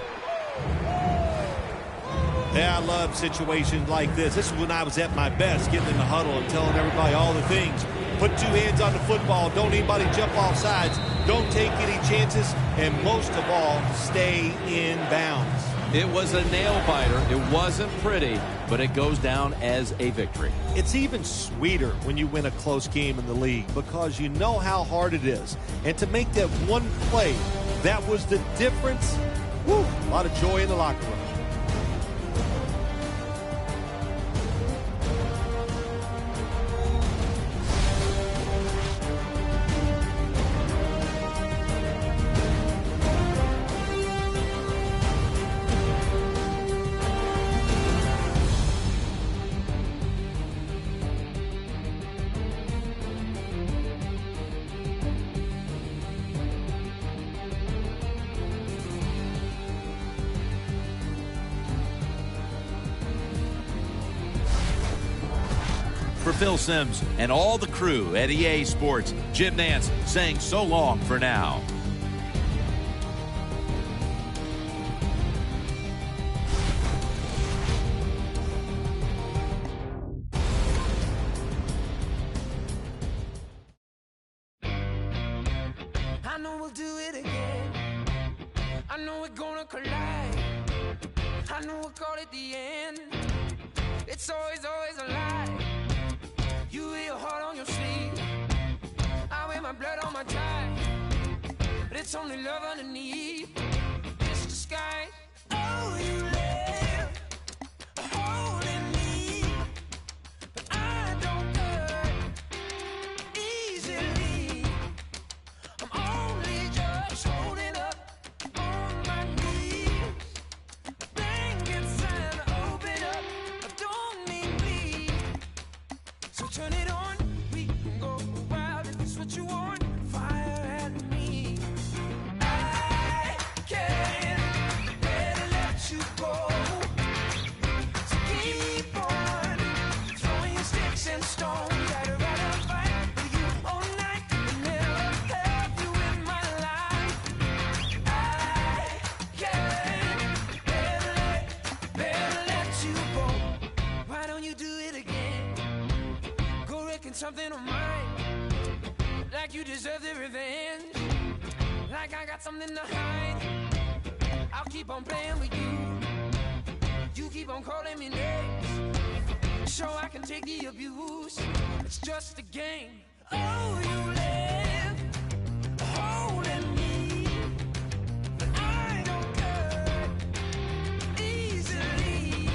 Yeah, I love situations like this. This is when I was at my best, getting in the huddle and telling everybody all the things. Put two hands on the football. Don't anybody jump off sides. Don't take any chances. And most of all, stay in bounds. It was a nail-biter. It wasn't pretty, but it goes down as a victory. It's even sweeter when you win a close game in the league because you know how hard it is. And to make that one play, that was the difference. Woo, a lot of joy in the locker room. For Phil Simms and all the crew at EA Sports, Jim Nantz saying so long for now. I know we'll do it again. I know we're gonna collide. I know we'll call it the end. It's always a lie. You wear your heart on your sleeve. I wear my blood on my tie. But it's only love underneath. It's the sky. Oh, you live holding me. But I don't hurt easily. I'm only just holding up on my knees. Thing inside to open up. I don't need bleed. So turn it on. We can go wild if it's what you want. Fire at me. I can't better let you go. So keep on throwing your sticks and stones. I'd rather fight with you all night and never have you in my life. I can't better let you go. Why don't you do it again? Go wrecking something of mine. Like you deserve the revenge. Like I got something to hide. I'll keep on playing with you. You keep on calling me names. So I can take the abuse. It's just a game. Oh, you live holding me. But I don't hurt easily.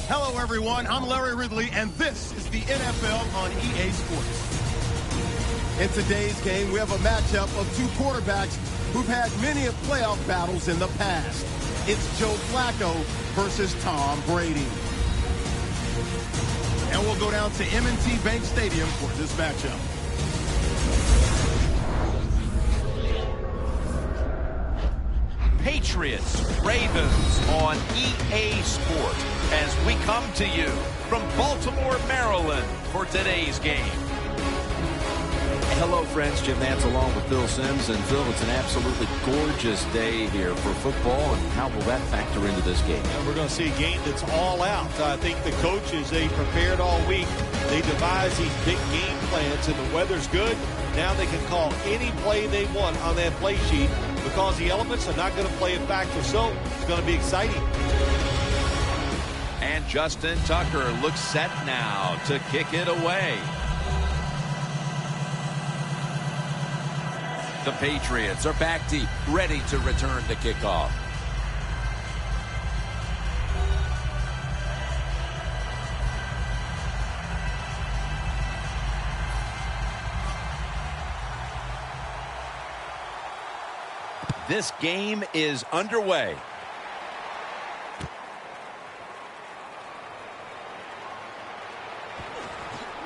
Hello, everyone. I'm Larry Ridley, and this is the NFL on EA Sports. In today's game, we have a matchup of two quarterbacks who've had many of playoff battles in the past. It's Joe Flacco versus Tom Brady. And we'll go down to M&T Bank Stadium for this matchup. Patriots, Ravens on EA Sport as we come to you from Baltimore, Maryland for today's game. Hello, friends. Jim Nantz along with Phil Simms. And, Phil, it's an absolutely gorgeous day here for football. And how will that factor into this game? And we're going to see a game that's all out. I think the coaches, they prepared all week. They devised these big game plans, and the weather's good. Now they can call any play they want on that play sheet because the elements are not going to play a factor. So it's going to be exciting. And Justin Tucker looks set now to kick it away. The Patriots are back deep, ready to return the kickoff. This game is underway.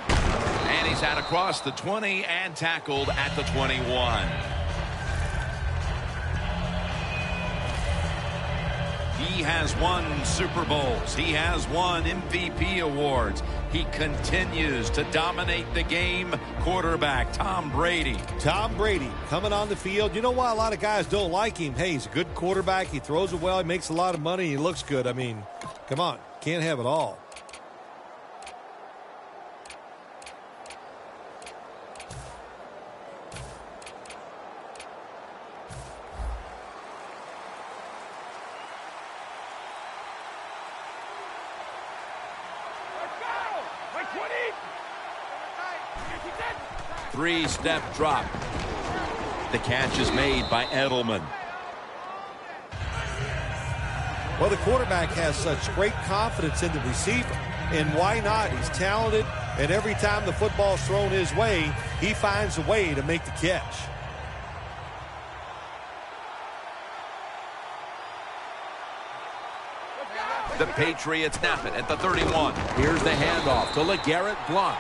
And he's out across the 20 and tackled at the 21. He has won Super Bowls. He has won MVP awards. He continues to dominate the game. Quarterback Tom Brady. Tom Brady coming on the field. You know why a lot of guys don't like him? Hey, he's a good quarterback. He throws it well. He makes a lot of money. He looks good. I mean, come on. Can't have it all. Three-step drop. The catch is made by Edelman. Well, the quarterback has such great confidence in the receiver. And why not? He's talented, and every time the football's thrown his way, he finds a way to make the catch. The Patriots snap it at the 31. Here's the handoff to LeGarrette Blount.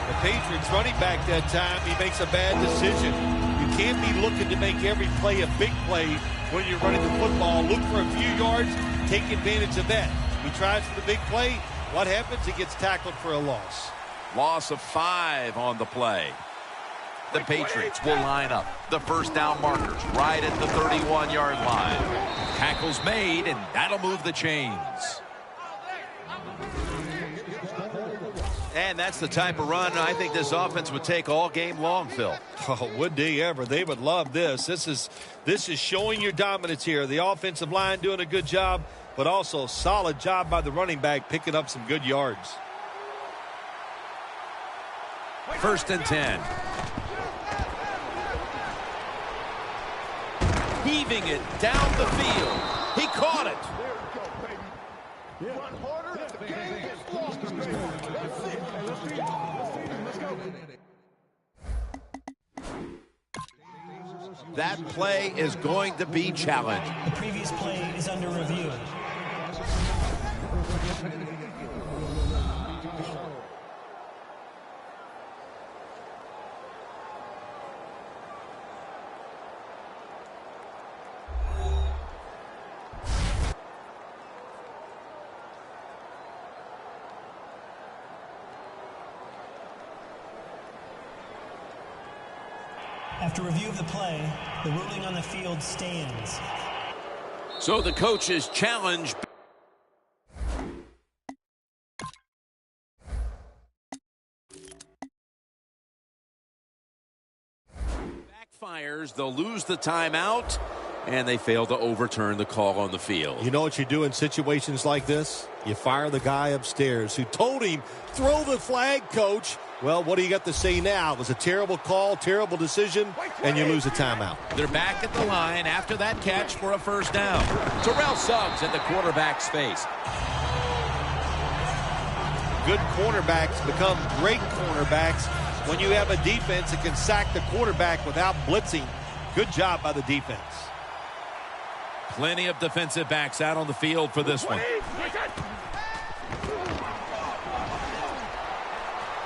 The Patriots running back that time, he makes a bad decision. You can't be looking to make every play a big play when you're running the football. Look for a few yards, take advantage of that. He tries for the big play. What happens? He gets tackled for a loss. Loss of 5 on the play. The Patriots will line up. The first down markers right at the 31-yard line. Tackles made, and that'll move the chains. And that's the type of run I think this offense would take all game long, Phil. Oh, would they ever? They would love this. This is showing your dominance here. The offensive line doing a good job, but also solid job by the running back picking up some good yards. 1st and 10. Heaving it down the field. He caught it. That play is going to be challenged. The previous play is under review. After review of the play, the ruling on the field stands. So the coach's challenge. Backfires, they'll lose the timeout, and they fail to overturn the call on the field. You know what you do in situations like this? You fire the guy upstairs who told him, throw the flag, coach. Well, what do you got to say now? It was a terrible call, terrible decision, and you lose a timeout. They're back at the line after that catch for a first down. Terrell Suggs in the quarterback space. Good cornerbacks become great cornerbacks when you have a defense that can sack the quarterback without blitzing. Good job by the defense. Plenty of defensive backs out on the field for this one.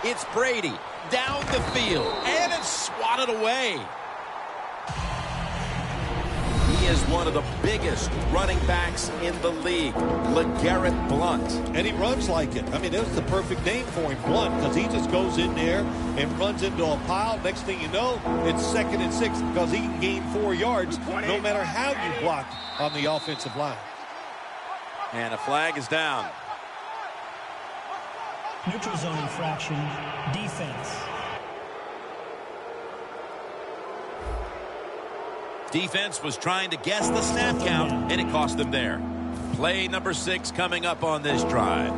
It's Brady down the field, and it's swatted away. He is one of the biggest running backs in the league, LeGarrette Blount. And he runs like it. I mean, that's the perfect name for him, Blount, because he just goes in there and runs into a pile. Next thing you know, it's 2nd and 6 because he can gain 4 yards no matter how you block on the offensive line. And a flag is down. Neutral zone infraction, defense. Defense was trying to guess the snap count, and it cost them there. Play number 6 coming up on this drive.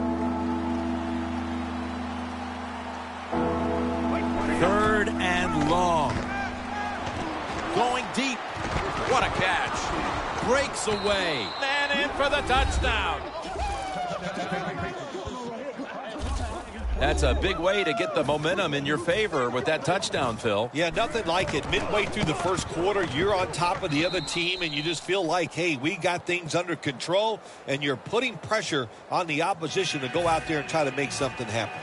3rd and long. Going deep. What a catch. Breaks away. And in for the touchdown. That's a big way to get the momentum in your favor with that touchdown, Phil. Yeah, nothing like it. Midway through the first quarter, you're on top of the other team, and you just feel like, hey, we got things under control, and you're putting pressure on the opposition to go out there and try to make something happen.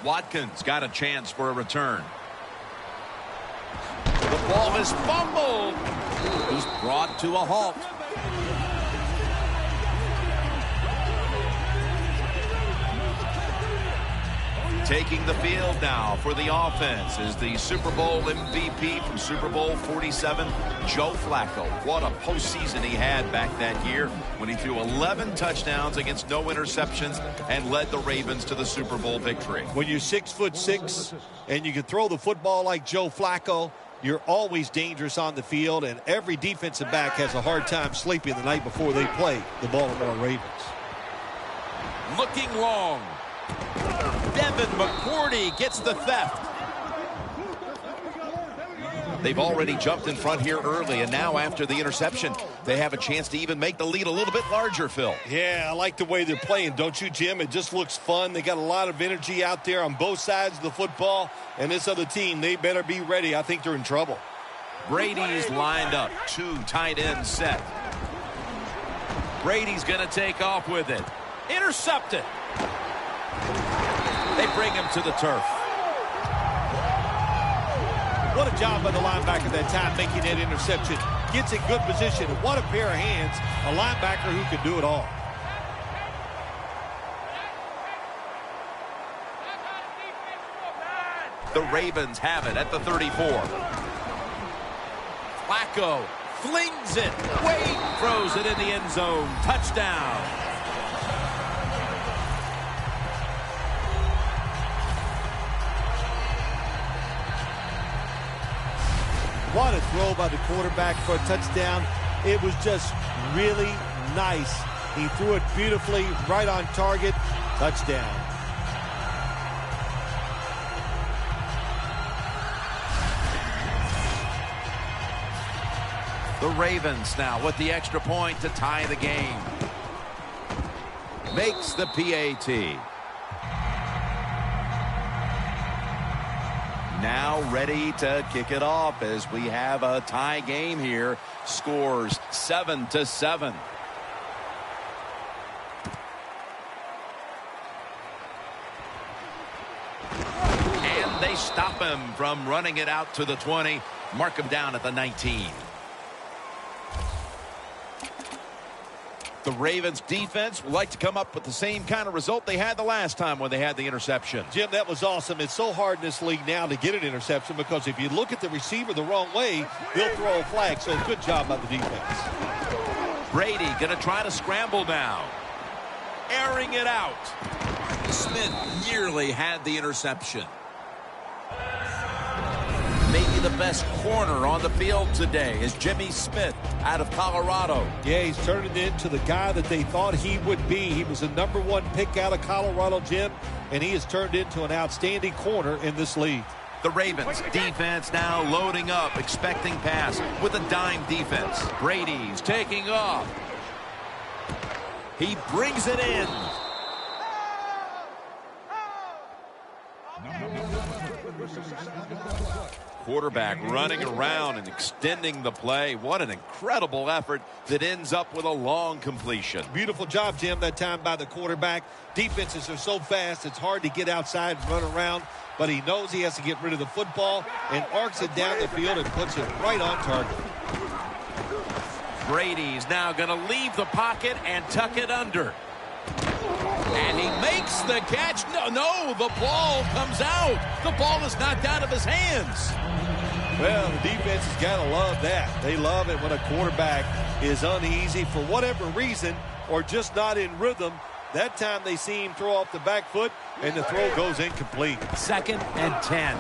Watkins got a chance for a return. The ball is fumbled. He's brought to a halt. Taking the field now for the offense is the Super Bowl MVP from Super Bowl 47, Joe Flacco. What a postseason he had back that year when he threw 11 touchdowns against no interceptions and led the Ravens to the Super Bowl victory. When you're 6'6" and you can throw the football like Joe Flacco, you're always dangerous on the field, and every defensive back has a hard time sleeping the night before they play the Baltimore Ravens. Looking long. Devin McCourty gets the theft. They've already jumped in front here early, and now after the interception, they have a chance to even make the lead a little bit larger, Phil. Yeah, I like the way they're playing, don't you, Jim? It just looks fun. They got a lot of energy out there on both sides of the football, and this other team, they better be ready. I think they're in trouble. Brady's lined up, 2 tight ends set. Brady's going to take off with it. Intercepted. They bring him to the turf. What a job by the linebacker that time making that interception. Gets in good position. And what a pair of hands. A linebacker who can do it all. The Ravens have it at the 34. Flacco flings it. Wade throws it in the end zone. Touchdown. What a throw by the quarterback for a touchdown. It was just really nice. He threw it beautifully, right on target. Touchdown. The Ravens now with the extra point to tie the game. Makes the PAT. Now ready to kick it off as we have a tie game here. Scores 7-7. And they stop him from running it out to the 20. Mark him down at the 19. The Ravens defense would like to come up with the same kind of result they had the last time when they had the interception. Jim, that was awesome. It's so hard in this league now to get an interception because if you look at the receiver the wrong way, they'll throw a flag. So good job by the defense. Brady going to try to scramble now. Airing it out. Smith nearly had the interception. Maybe the best corner on the field today is Jimmy Smith out of Colorado. Yeah, he's turning into the guy that they thought he would be. He was a #1 pick out of Colorado, Jim, and he has turned into an outstanding corner in this league. The Ravens defense now loading up, expecting pass with a dime defense. Brady's taking off. He brings it in. Quarterback running around and extending the play. What an incredible effort that ends up with a long completion. Beautiful job, Jim, that time by the quarterback. Defenses are so fast, it's hard to get outside and run around, but he knows he has to get rid of the football and arcs it down the field and puts it right on target. Brady's now going to leave the pocket and tuck it under. And he makes the catch. No, the ball comes out. The ball is knocked out of his hands. Well, the defense has got to love that. They love it when a quarterback is uneasy for whatever reason or just not in rhythm. That time they see him throw off the back foot, and the throw goes incomplete. 2nd and 10.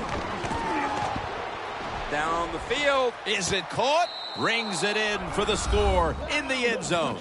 Down the field. Is it caught? Brings it in for the score in the end zone.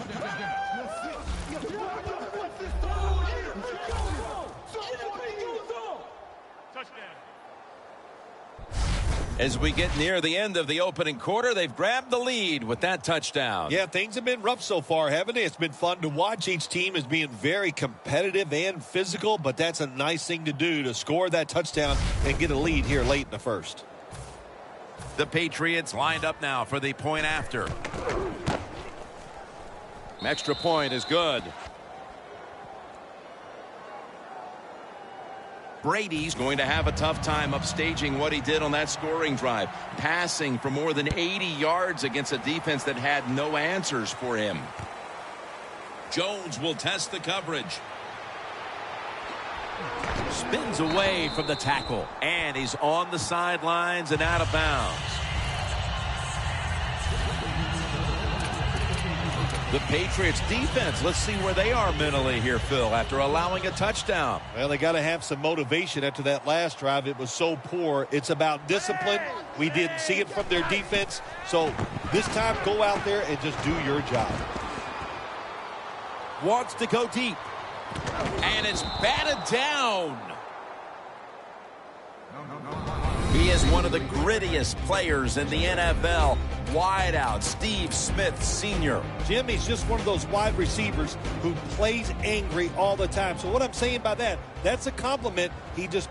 As we get near the end of the opening quarter, they've grabbed the lead with that touchdown. Yeah, things have been rough so far, haven't they? It's been fun to watch. Each team is being very competitive and physical, but that's a nice thing to do, to score that touchdown and get a lead here late in the first. The Patriots lined up now for the point after. Extra point is good. Brady's going to have a tough time upstaging what he did on that scoring drive, passing for more than 80 yards against a defense that had no answers for him. Jones will test the coverage. Spins away from the tackle, and he's on the sidelines and out of bounds. The Patriots defense, let's see where they are mentally here, Phil, after allowing a touchdown. Well, they got to have some motivation after that last drive. It was so poor. It's about discipline. We didn't see it from their defense. So this time, go out there and just do your job. Wants to go deep. And it's batted down. He is one of the grittiest players in the NFL. Wide out, Steve Smith Sr. Jim, he's just one of those wide receivers who plays angry all the time. So what I'm saying by that, that's a compliment. He just...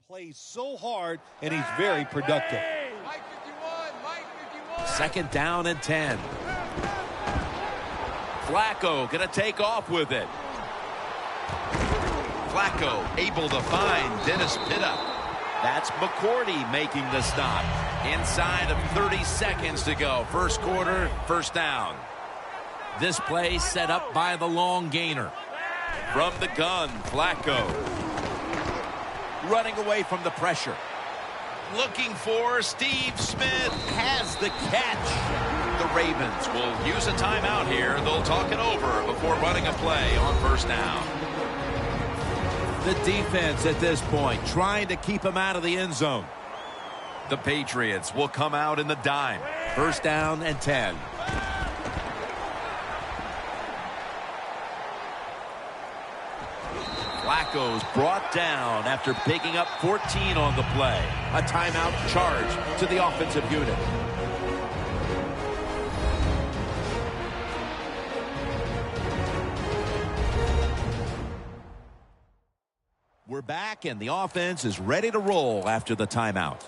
plays so hard, and he's very productive. Mike 51. 2nd down and 10. Flacco going to take off with it. Flacco able to find Dennis Pitta. That's McCourty making the stop. Inside of 30 seconds to go. First quarter, first down. This play set up by the long gainer. From the gun, Flacco. Running away from the pressure. looking for Steve Smith. Has the catch. The Ravens will use a timeout here. They'll talk it over before running a play on first down. The defense at this point trying to keep him out of the end zone. The Patriots will come out in the dime. First down and 10. Flacco's brought down after picking up 14 on the play. A timeout charge to the offensive unit. We're back, and the offense is ready to roll after the timeout.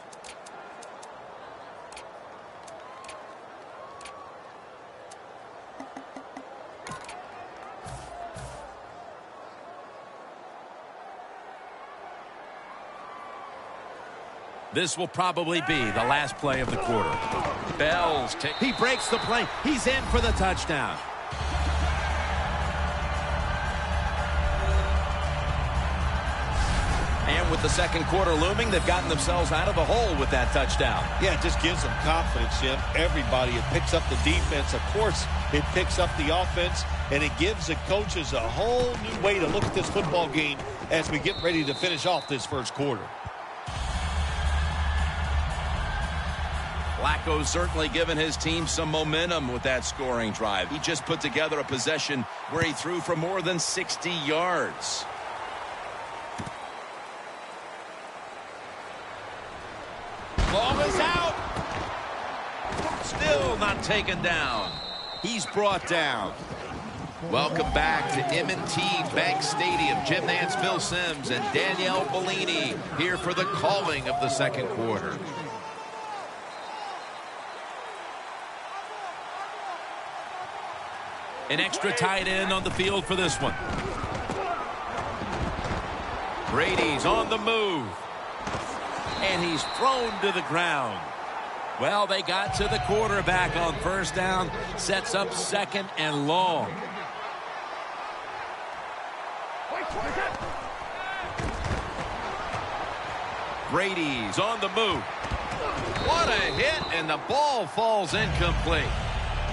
This will probably be the last play of the quarter. Bell's he breaks the play. He's in for the touchdown. And with the second quarter looming, they've gotten themselves out of the hole with that touchdown. Yeah, it just gives them confidence, Jim. Everybody, it picks up the defense. Of course, it picks up the offense, and it gives the coaches a whole new way to look at this football game as we get ready to finish off this first quarter. Flacco's certainly given his team some momentum with that scoring drive. He just put together a possession where he threw for more than 60 yards. Ball is out. Still not taken down. He's brought down. Welcome back to M&T Bank Stadium. Jim Nance, Phil Simms, and Danielle Bellini here for the calling of the second quarter. An extra tight end on the field for this one. Brady's on the move. And he's thrown to the ground. Well, they got to the quarterback on first down. Sets up second and long. Brady's on the move. What a hit, and the ball falls incomplete.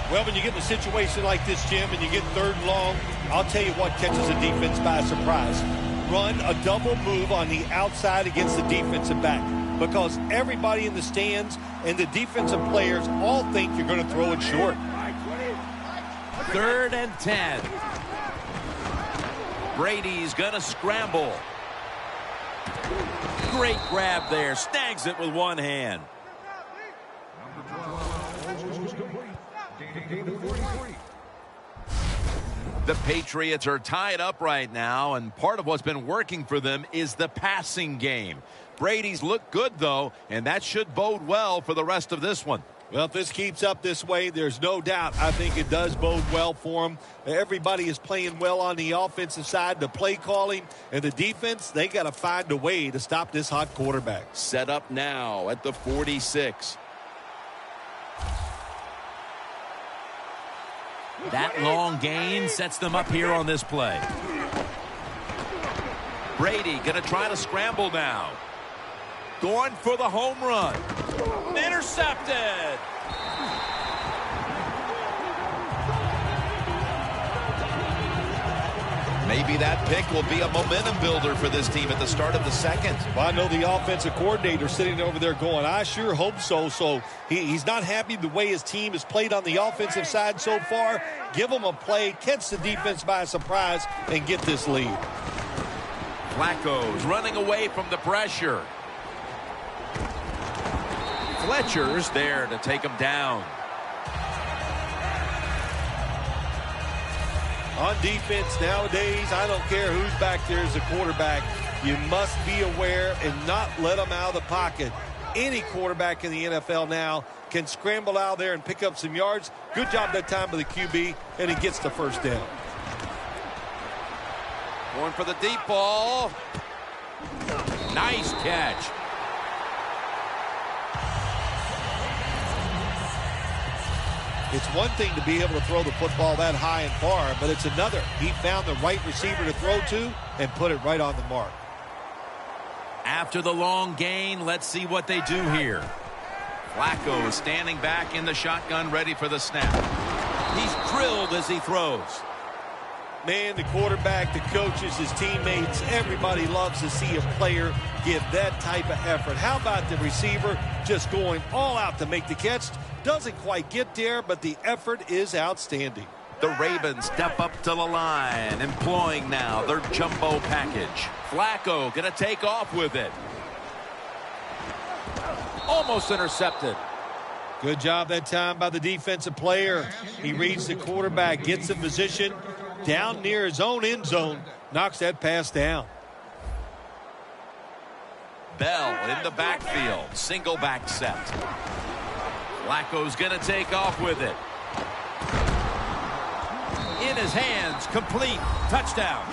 Well, when you get in a situation like this, Jim, and you get third and long, I'll tell you what catches the defense by surprise. Run a double move on the outside against the defensive back, because everybody in the stands and the defensive players all think you're going to throw it short. 3rd and 10. Brady's going to scramble. Great grab there. Snags it with one hand. The Patriots are tied up right now, and part of what's been working for them is the passing game. Brady's looked good, though, and that should bode well for the rest of this one. Well, if this keeps up this way, there's no doubt I think it does bode well for them. Everybody is playing well on the offensive side. The play calling and the defense, they got to find a way to stop this hot quarterback. Set up now at the 46. That long gain sets them up here on this play. Brady going to try to scramble now. Going for the home run. Intercepted. Maybe that pick will be a momentum builder for this team at the start of the second. Well, I know the offensive coordinator sitting over there going, I sure hope so. So he's not happy the way his team has played on the offensive side so far. Give him a play, catch the defense by surprise, and get this lead. Flacco's running away from the pressure. Fletcher's there to take him down. On defense nowadays, I don't care who's back there as a quarterback. You must be aware and not let them out of the pocket. Any quarterback in the NFL now can scramble out there and pick up some yards. Good job that time by the QB, and he gets the first down. Going for the deep ball. Nice catch. It's one thing to be able to throw the football that high and far, but it's another. He found the right receiver to throw to and put it right on the mark. After the long gain, let's see what they do here. Flacco is standing back in the shotgun, ready for the snap. He's drilled as he throws. Man, the quarterback, the coaches, his teammates, everybody loves to see a player give that type of effort. How about the receiver just going all out to make the catch? Doesn't quite get there, but the effort is outstanding. The Ravens step up to the line, employing now their jumbo package. Flacco going to take off with it. Almost intercepted. Good job that time by the defensive player. He reads the quarterback, gets in position down near his own end zone, knocks that pass down. Bell in the backfield, single back set. Flacco's going to take off with it. In his hands, complete, touchdown.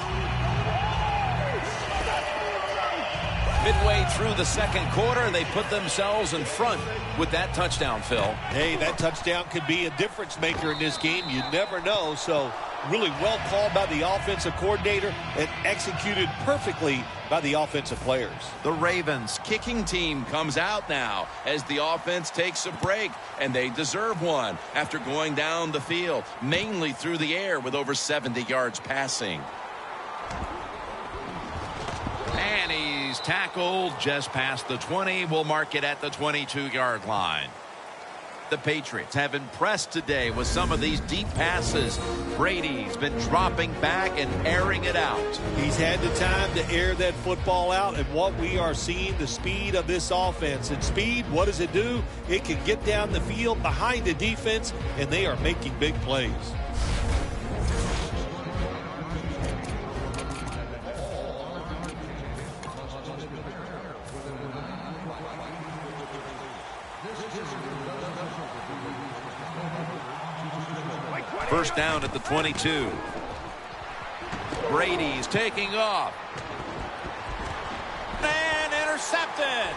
Midway through the second quarter, they put themselves in front with that touchdown, Phil. Hey, that touchdown could be a difference maker in this game. You never know. So really well called by the offensive coordinator and executed perfectly by the offensive players. The Ravens kicking team comes out now as the offense takes a break, and they deserve one after going down the field, mainly through the air with over 70 yards passing. And he's tackled just past the 20. We'll mark it at the 22-yard line. The Patriots have impressed today with some of these deep passes. Brady's been dropping back and airing it out. He's had the time to air that football out, and what we are seeing, the speed of this offense. And speed, what does it do? It can get down the field behind the defense, and they are making big plays. First down at the 22. Brady's taking off. And intercepted.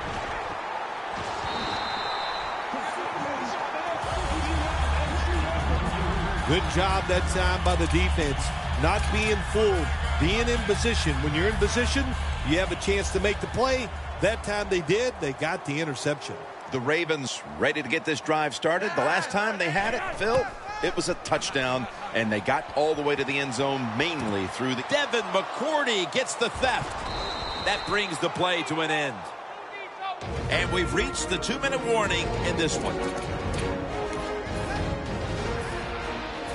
Good job that time by the defense. Not being fooled. Being in position. When you're in position, you have a chance to make the play. That time they did. They got the interception. The Ravens ready to get this drive started. The last time they had it, Phil, it was a touchdown, and they got all the way to the end zone mainly through the... Devin McCourty gets the theft. That brings the play to an end. And we've reached the 2-minute warning in this one.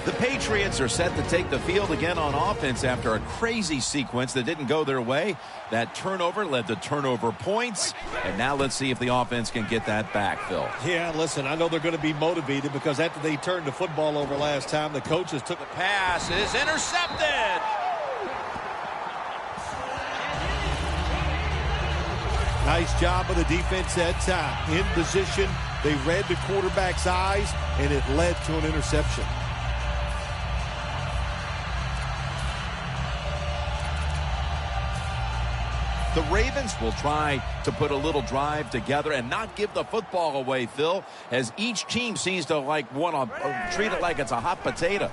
The Patriots are set to take the field again on offense after a crazy sequence that didn't go their way. That turnover led to turnover points. And now let's see if the offense can get that back, Phil. Yeah, listen, I know they're going to be motivated because after they turned the football over last time, the coaches took a pass is intercepted. Nice job of the defense that time. In position, they read the quarterback's eyes, and it led to an interception. The Ravens will try to put a little drive together and not give the football away, Phil, as each team seems to want to treat it like it's a hot potato.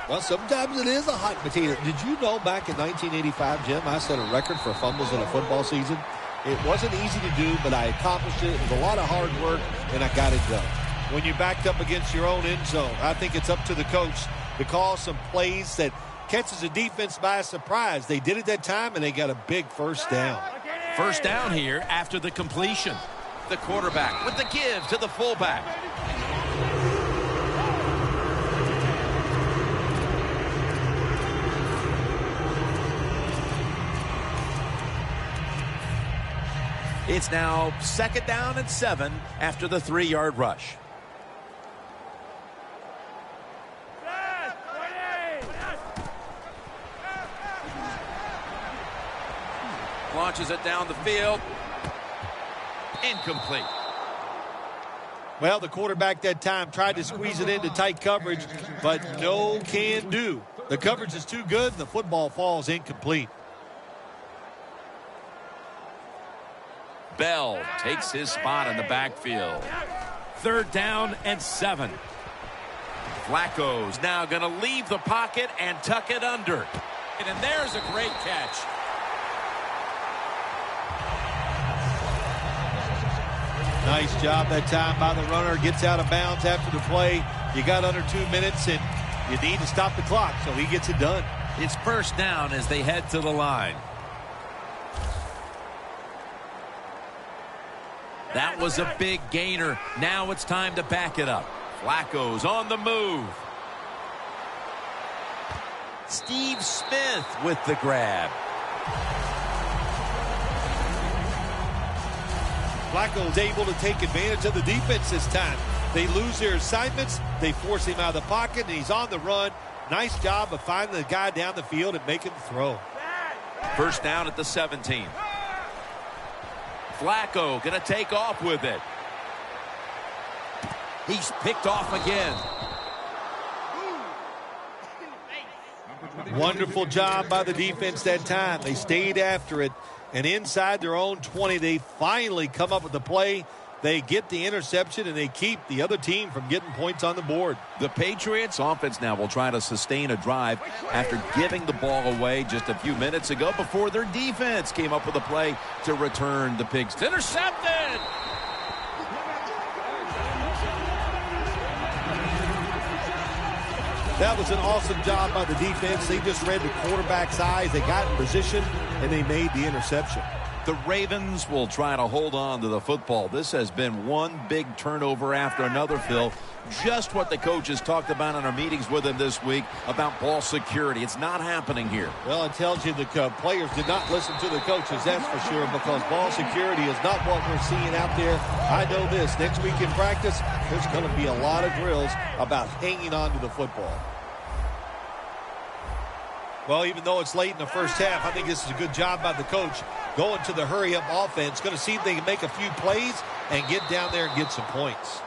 Well, sometimes it is a hot potato. Did you know back in 1985, Jim, I set a record for fumbles in a football season? It wasn't easy to do, but I accomplished it. It was a lot of hard work, and I got it done. When you're backed up against your own end zone, I think it's up to the coach to call some plays that catches the defense by surprise. They did it that time, and they got a big first down. First down here after the completion. The quarterback with the give to the fullback. It's now 2nd down and 7 after the 3-yard rush. Launches it down the field. Incomplete. Well, the quarterback that time tried to squeeze it into tight coverage, but no can do. The coverage is too good, and the football falls incomplete. Bell takes his spot in the backfield. 3rd down and 7. Flacco's now going to leave the pocket and tuck it under. And there's a great catch. Nice job that time by the runner. Gets out of bounds after the play. You got under 2 minutes, and you need to stop the clock, so he gets it done. It's first down as they head to the line. That was a big gainer. Now it's time to back it up. Flacco's on the move. Steve Smith with the grab. Flacco's able to take advantage of the defense this time. They lose their assignments. They force him out of the pocket, and he's on the run. Nice job of finding the guy down the field and making the throw. First down at the 17. Flacco going to take off with it. He's picked off again. Wonderful job by the defense that time. They stayed after it, and inside their own 20, they finally come up with the play. They get the interception, and they keep the other team from getting points on the board. The Patriots offense now will try to sustain a drive after giving the ball away just a few minutes ago before their defense came up with a play to return the pigs. Intercepted! That was an awesome job by the defense. They just read the quarterback's eyes. They got in position, and they made the interception. The Ravens will try to hold on to the football. This has been one big turnover after another, Phil. Just what the coaches talked about in our meetings with him this week about ball security. It's not happening here. Well, it tells you the players did not listen to the coaches, that's for sure, because ball security is not what we're seeing out there. I know this. Next week in practice, there's going to be a lot of drills about hanging on to the football. Well, even though it's late in the first half, I think this is a good job by the coach going to the hurry-up offense. Going to see if they can make a few plays and get down there and get some points.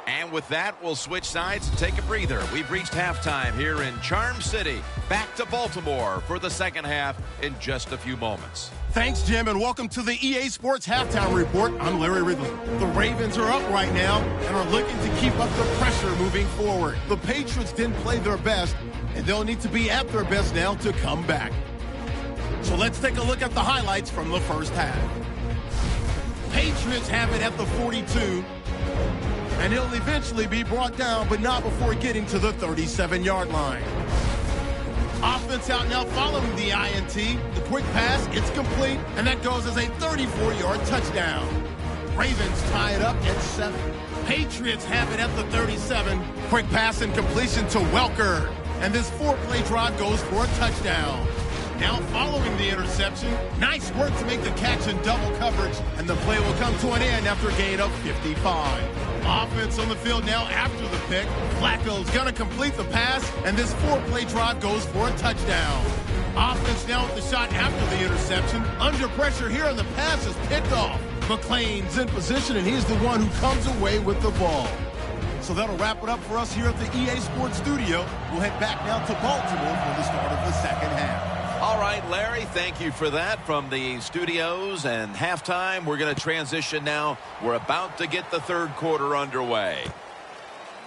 And with that, we'll switch sides and take a breather. We've reached halftime here in Charm City. Back to Baltimore for the second half in just a few moments. Thanks, Jim, and welcome to the EA Sports Halftime Report. I'm Larry Ridley. The Ravens are up right now and are looking to keep up the pressure moving forward. The Patriots didn't play their best, and they'll need to be at their best now to come back. So let's take a look at the highlights from the first half. Patriots have it at the 42, and it'll eventually be brought down, but not before getting to the 37-yard line. Offense out now following the INT. The quick pass, it's complete, and that goes as a 34-yard touchdown. Ravens tie it up at 7. Patriots have it at the 37. Quick pass and completion to Welker. And this 4-play drive goes for a touchdown. Now following the interception, nice work to make the catch in double coverage, and the play will come to an end after a gain of 55. Offense on the field now after the pick. Flacco's going to complete the pass, and this 4-play drive goes for a touchdown. Offense now with the shot after the interception. Under pressure here, and the pass is picked off. McClain's in position, and he's the one who comes away with the ball. So that'll wrap it up for us here at the EA Sports Studio. We'll head back now to Baltimore for the start of the second half. All right, Larry, thank you for that from the studios and halftime. We're going to transition now. We're about to get the third quarter underway.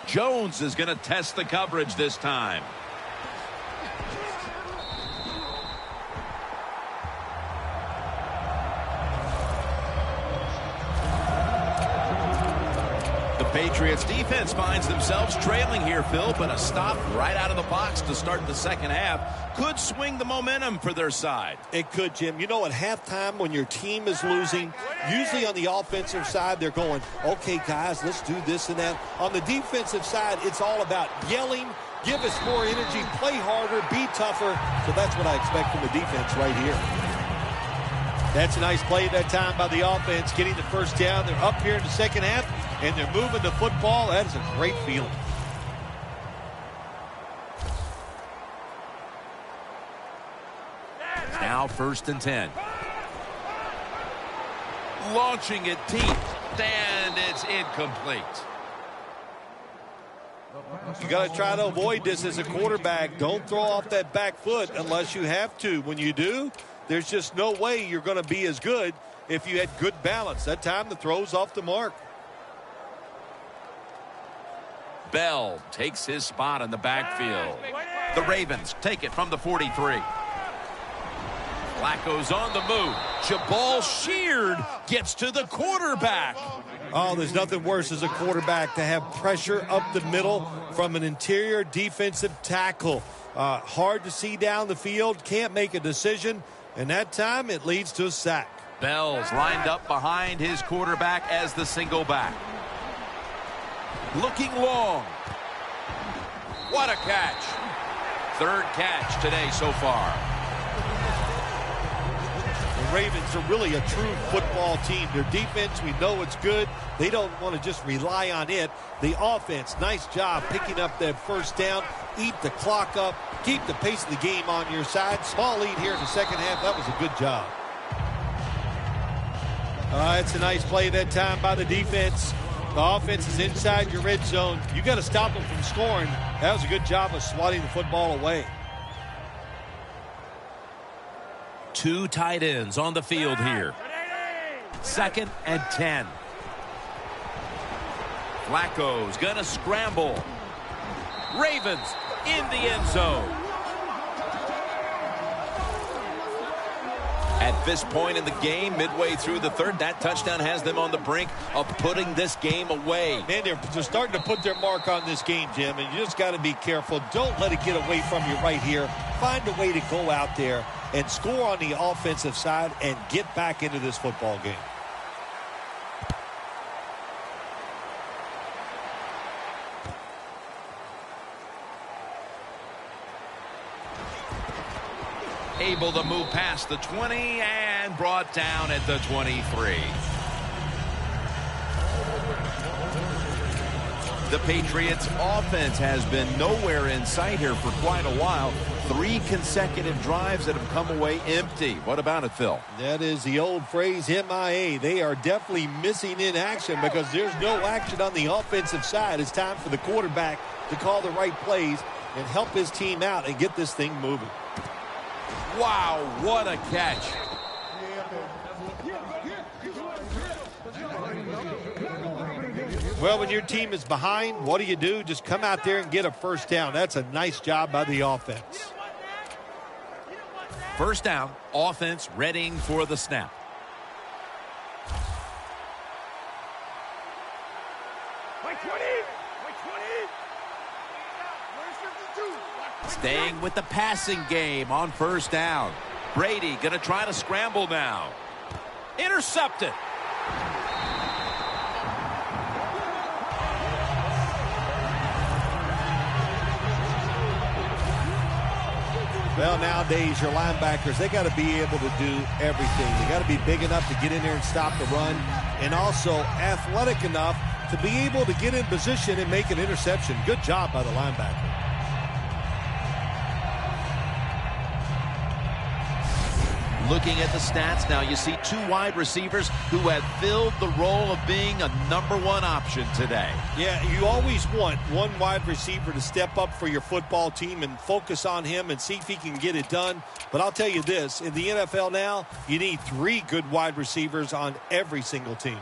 Jones is going to test the coverage this time. Patriots defense finds themselves trailing here, Phil, but a stop right out of the box to start the second half could swing the momentum for their side. It could, Jim. You know, at halftime when your team is losing, usually on the offensive side, they're going, okay, guys, let's do this and that. On the defensive side, it's all about yelling, give us more energy, play harder, be tougher. So that's what I expect from the defense right here. That's a nice play that time by the offense, getting the first down. They're up here in the second half, and they're moving the football. That is a great feeling. Now 1st and 10. Launching it deep, and it's incomplete. You got to try to avoid this as a quarterback. Don't throw off that back foot unless you have to. When you do, there's just no way you're going to be as good if you had good balance. That time the throw's off the mark. Bell takes his spot in the backfield. The Ravens take it from the 43. Flacco's on the move. Jabal Sheard gets to the quarterback. Oh, there's nothing worse as a quarterback to have pressure up the middle from an interior defensive tackle. Hard to see down the field, can't make a decision, and that time it leads to a sack. Bell's lined up behind his quarterback as the single back. Looking long. What a catch. Third catch today so far. The Ravens are really a true football team. Their defense, we know it's good. They don't want to just rely on it. The offense, nice job picking up that first down. Eat the clock up. Keep the pace of the game on your side. Small lead here in the second half. That was a good job. It's a nice play that time by the defense. The offense is inside your red zone. You got to stop them from scoring. That was a good job of swatting the football away. Two tight ends on the field here. 2nd and 10. Flacco's gonna scramble. Ravens in the end zone. At this point in the game, midway through the third, that touchdown has them on the brink of putting this game away. Man, they're starting to put their mark on this game, Jim, and you just got to be careful. Don't let it get away from you right here. Find a way to go out there and score on the offensive side and get back into this football game. Able to move past the 20 and brought down at the 23. The Patriots offense has been nowhere in sight here for quite a while. 3 consecutive drives that have come away empty. What about it, Phil? That is the old phrase, MIA. They are definitely missing in action because there's no action on the offensive side. It's time for the quarterback to call the right plays and help his team out and get this thing moving. Wow, what a catch. Well, when your team is behind, what do? Just come out there and get a first down. That's a nice job by the offense. First down, offense readying for the snap. Staying with the passing game on first down. Brady going to try to scramble now. Intercepted. Well, nowadays, your linebackers, they got to be able to do everything. They got to be big enough to get in there and stop the run, and also athletic enough to be able to get in position and make an interception. Good job by the linebacker. Looking at the stats now, you see 2 wide receivers who have filled the role of being a #1 option today. Yeah, you always want one wide receiver to step up for your football team and focus on him and see if he can get it done. But I'll tell you this, in the NFL now, you need 3 good wide receivers on every single team.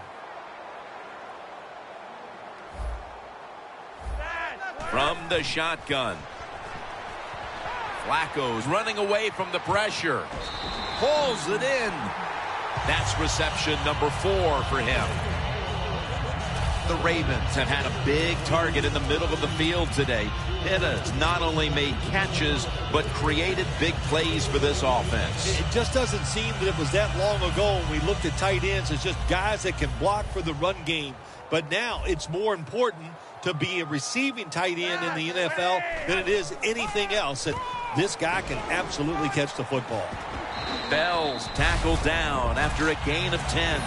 From the shotgun. Flacco's running away from the pressure. Pulls it in. That's reception number 4 for him. The Ravens have had a big target in the middle of the field today. It has not only made catches, but created big plays for this offense. It just doesn't seem that it was that long ago when we looked at tight ends as just guys that can block for the run game. But now it's more important to be a receiving tight end in the NFL than it is anything else. And this guy can absolutely catch the football. Bell's tackled down after a gain of 10.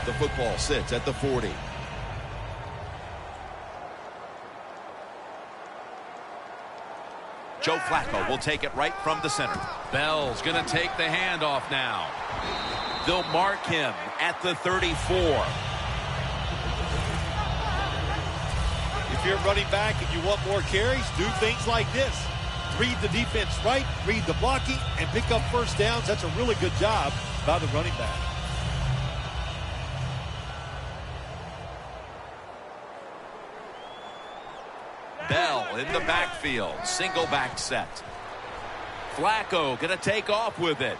The football sits at the 40. Joe Flacco will take it right from the center. Bell's going to take the handoff now. They'll mark him at the 34. If you're running back and you want more carries, do things like this. Read the defense right, read the blocking, and pick up first downs. That's a really good job by the running back. Bell in the backfield. Single back set. Flacco going to take off with it.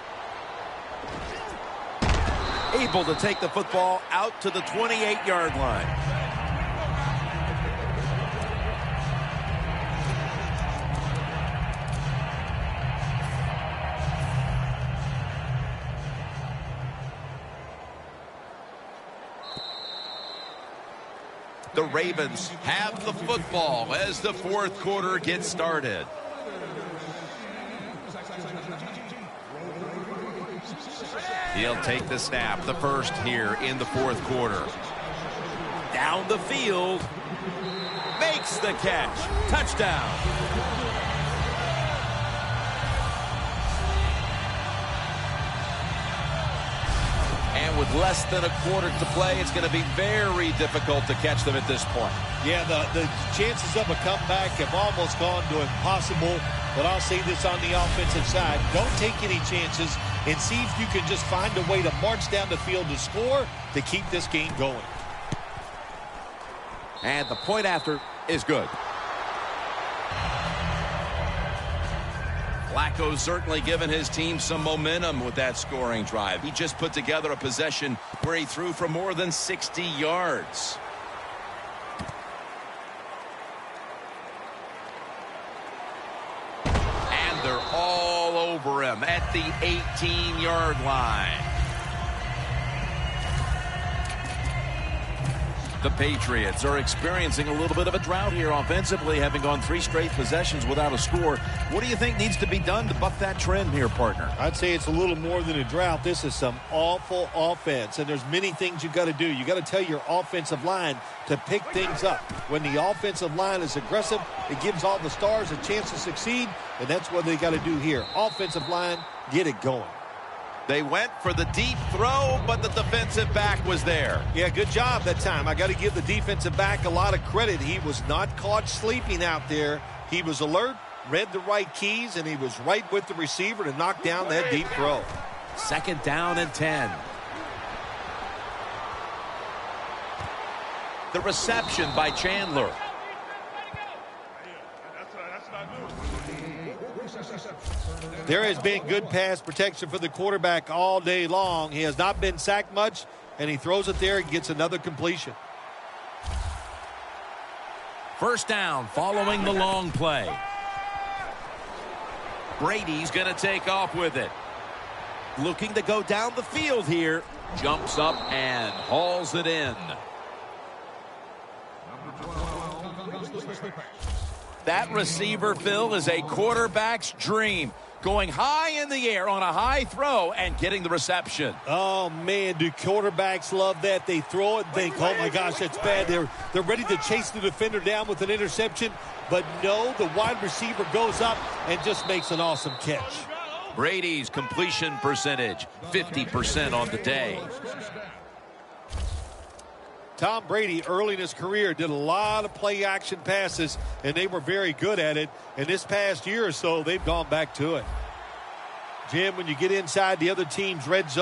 Able to take the football out to the 28-yard line. The Ravens have the football as the fourth quarter gets started. He'll take the snap, the first here in the fourth quarter. Down the field. Makes the catch. Touchdown. And with less than a quarter to play, it's going to be very difficult to catch them at this point. Yeah, the chances of a comeback have almost gone to impossible. But I'll say this on the offensive side. Don't take any chances and see if you can just find a way to march down the field to score to keep this game going. And the point after is good. Flacco's certainly given his team some momentum with that scoring drive. He just put together a possession where he threw for more than 60 yards. And they're all over him at the 18-yard line. The Patriots are experiencing a little bit of a drought here offensively, having gone 3 straight possessions without a score. What do you think needs to be done to buck that trend here, partner? I'd say it's a little more than a drought. This is some awful offense, and there's many things you got to do. You got to tell your offensive line to pick things up. When the offensive line is aggressive, it gives all the stars a chance to succeed, and that's what they got to do here. Offensive line, get it going. They went for the deep throw, but the defensive back was there. Yeah, good job that time. I got to give the defensive back a lot of credit. He was not caught sleeping out there. He was alert, read the right keys, and he was right with the receiver to knock down that deep throw. 2nd down and 10. The reception by Chandler. There has been good pass protection for the quarterback all day long. He has not been sacked much, and he throws it there and gets another completion. 1st down following the long play. Brady's going to take off with it. Looking to go down the field here. Jumps up and hauls it in. That receiver, Phil, is a quarterback's dream. Going high in the air on a high throw and getting the reception. Oh, man, do quarterbacks love that? They throw it and think, oh, my gosh, that's bad. They're ready to chase the defender down with an interception. But no, the wide receiver goes up and just makes an awesome catch. Brady's completion percentage, 50% on the day. Tom Brady, early in his career, did a lot of play-action passes, and they were very good at it. And this past year or so, they've gone back to it. Jim, when you get inside the other team's red zone,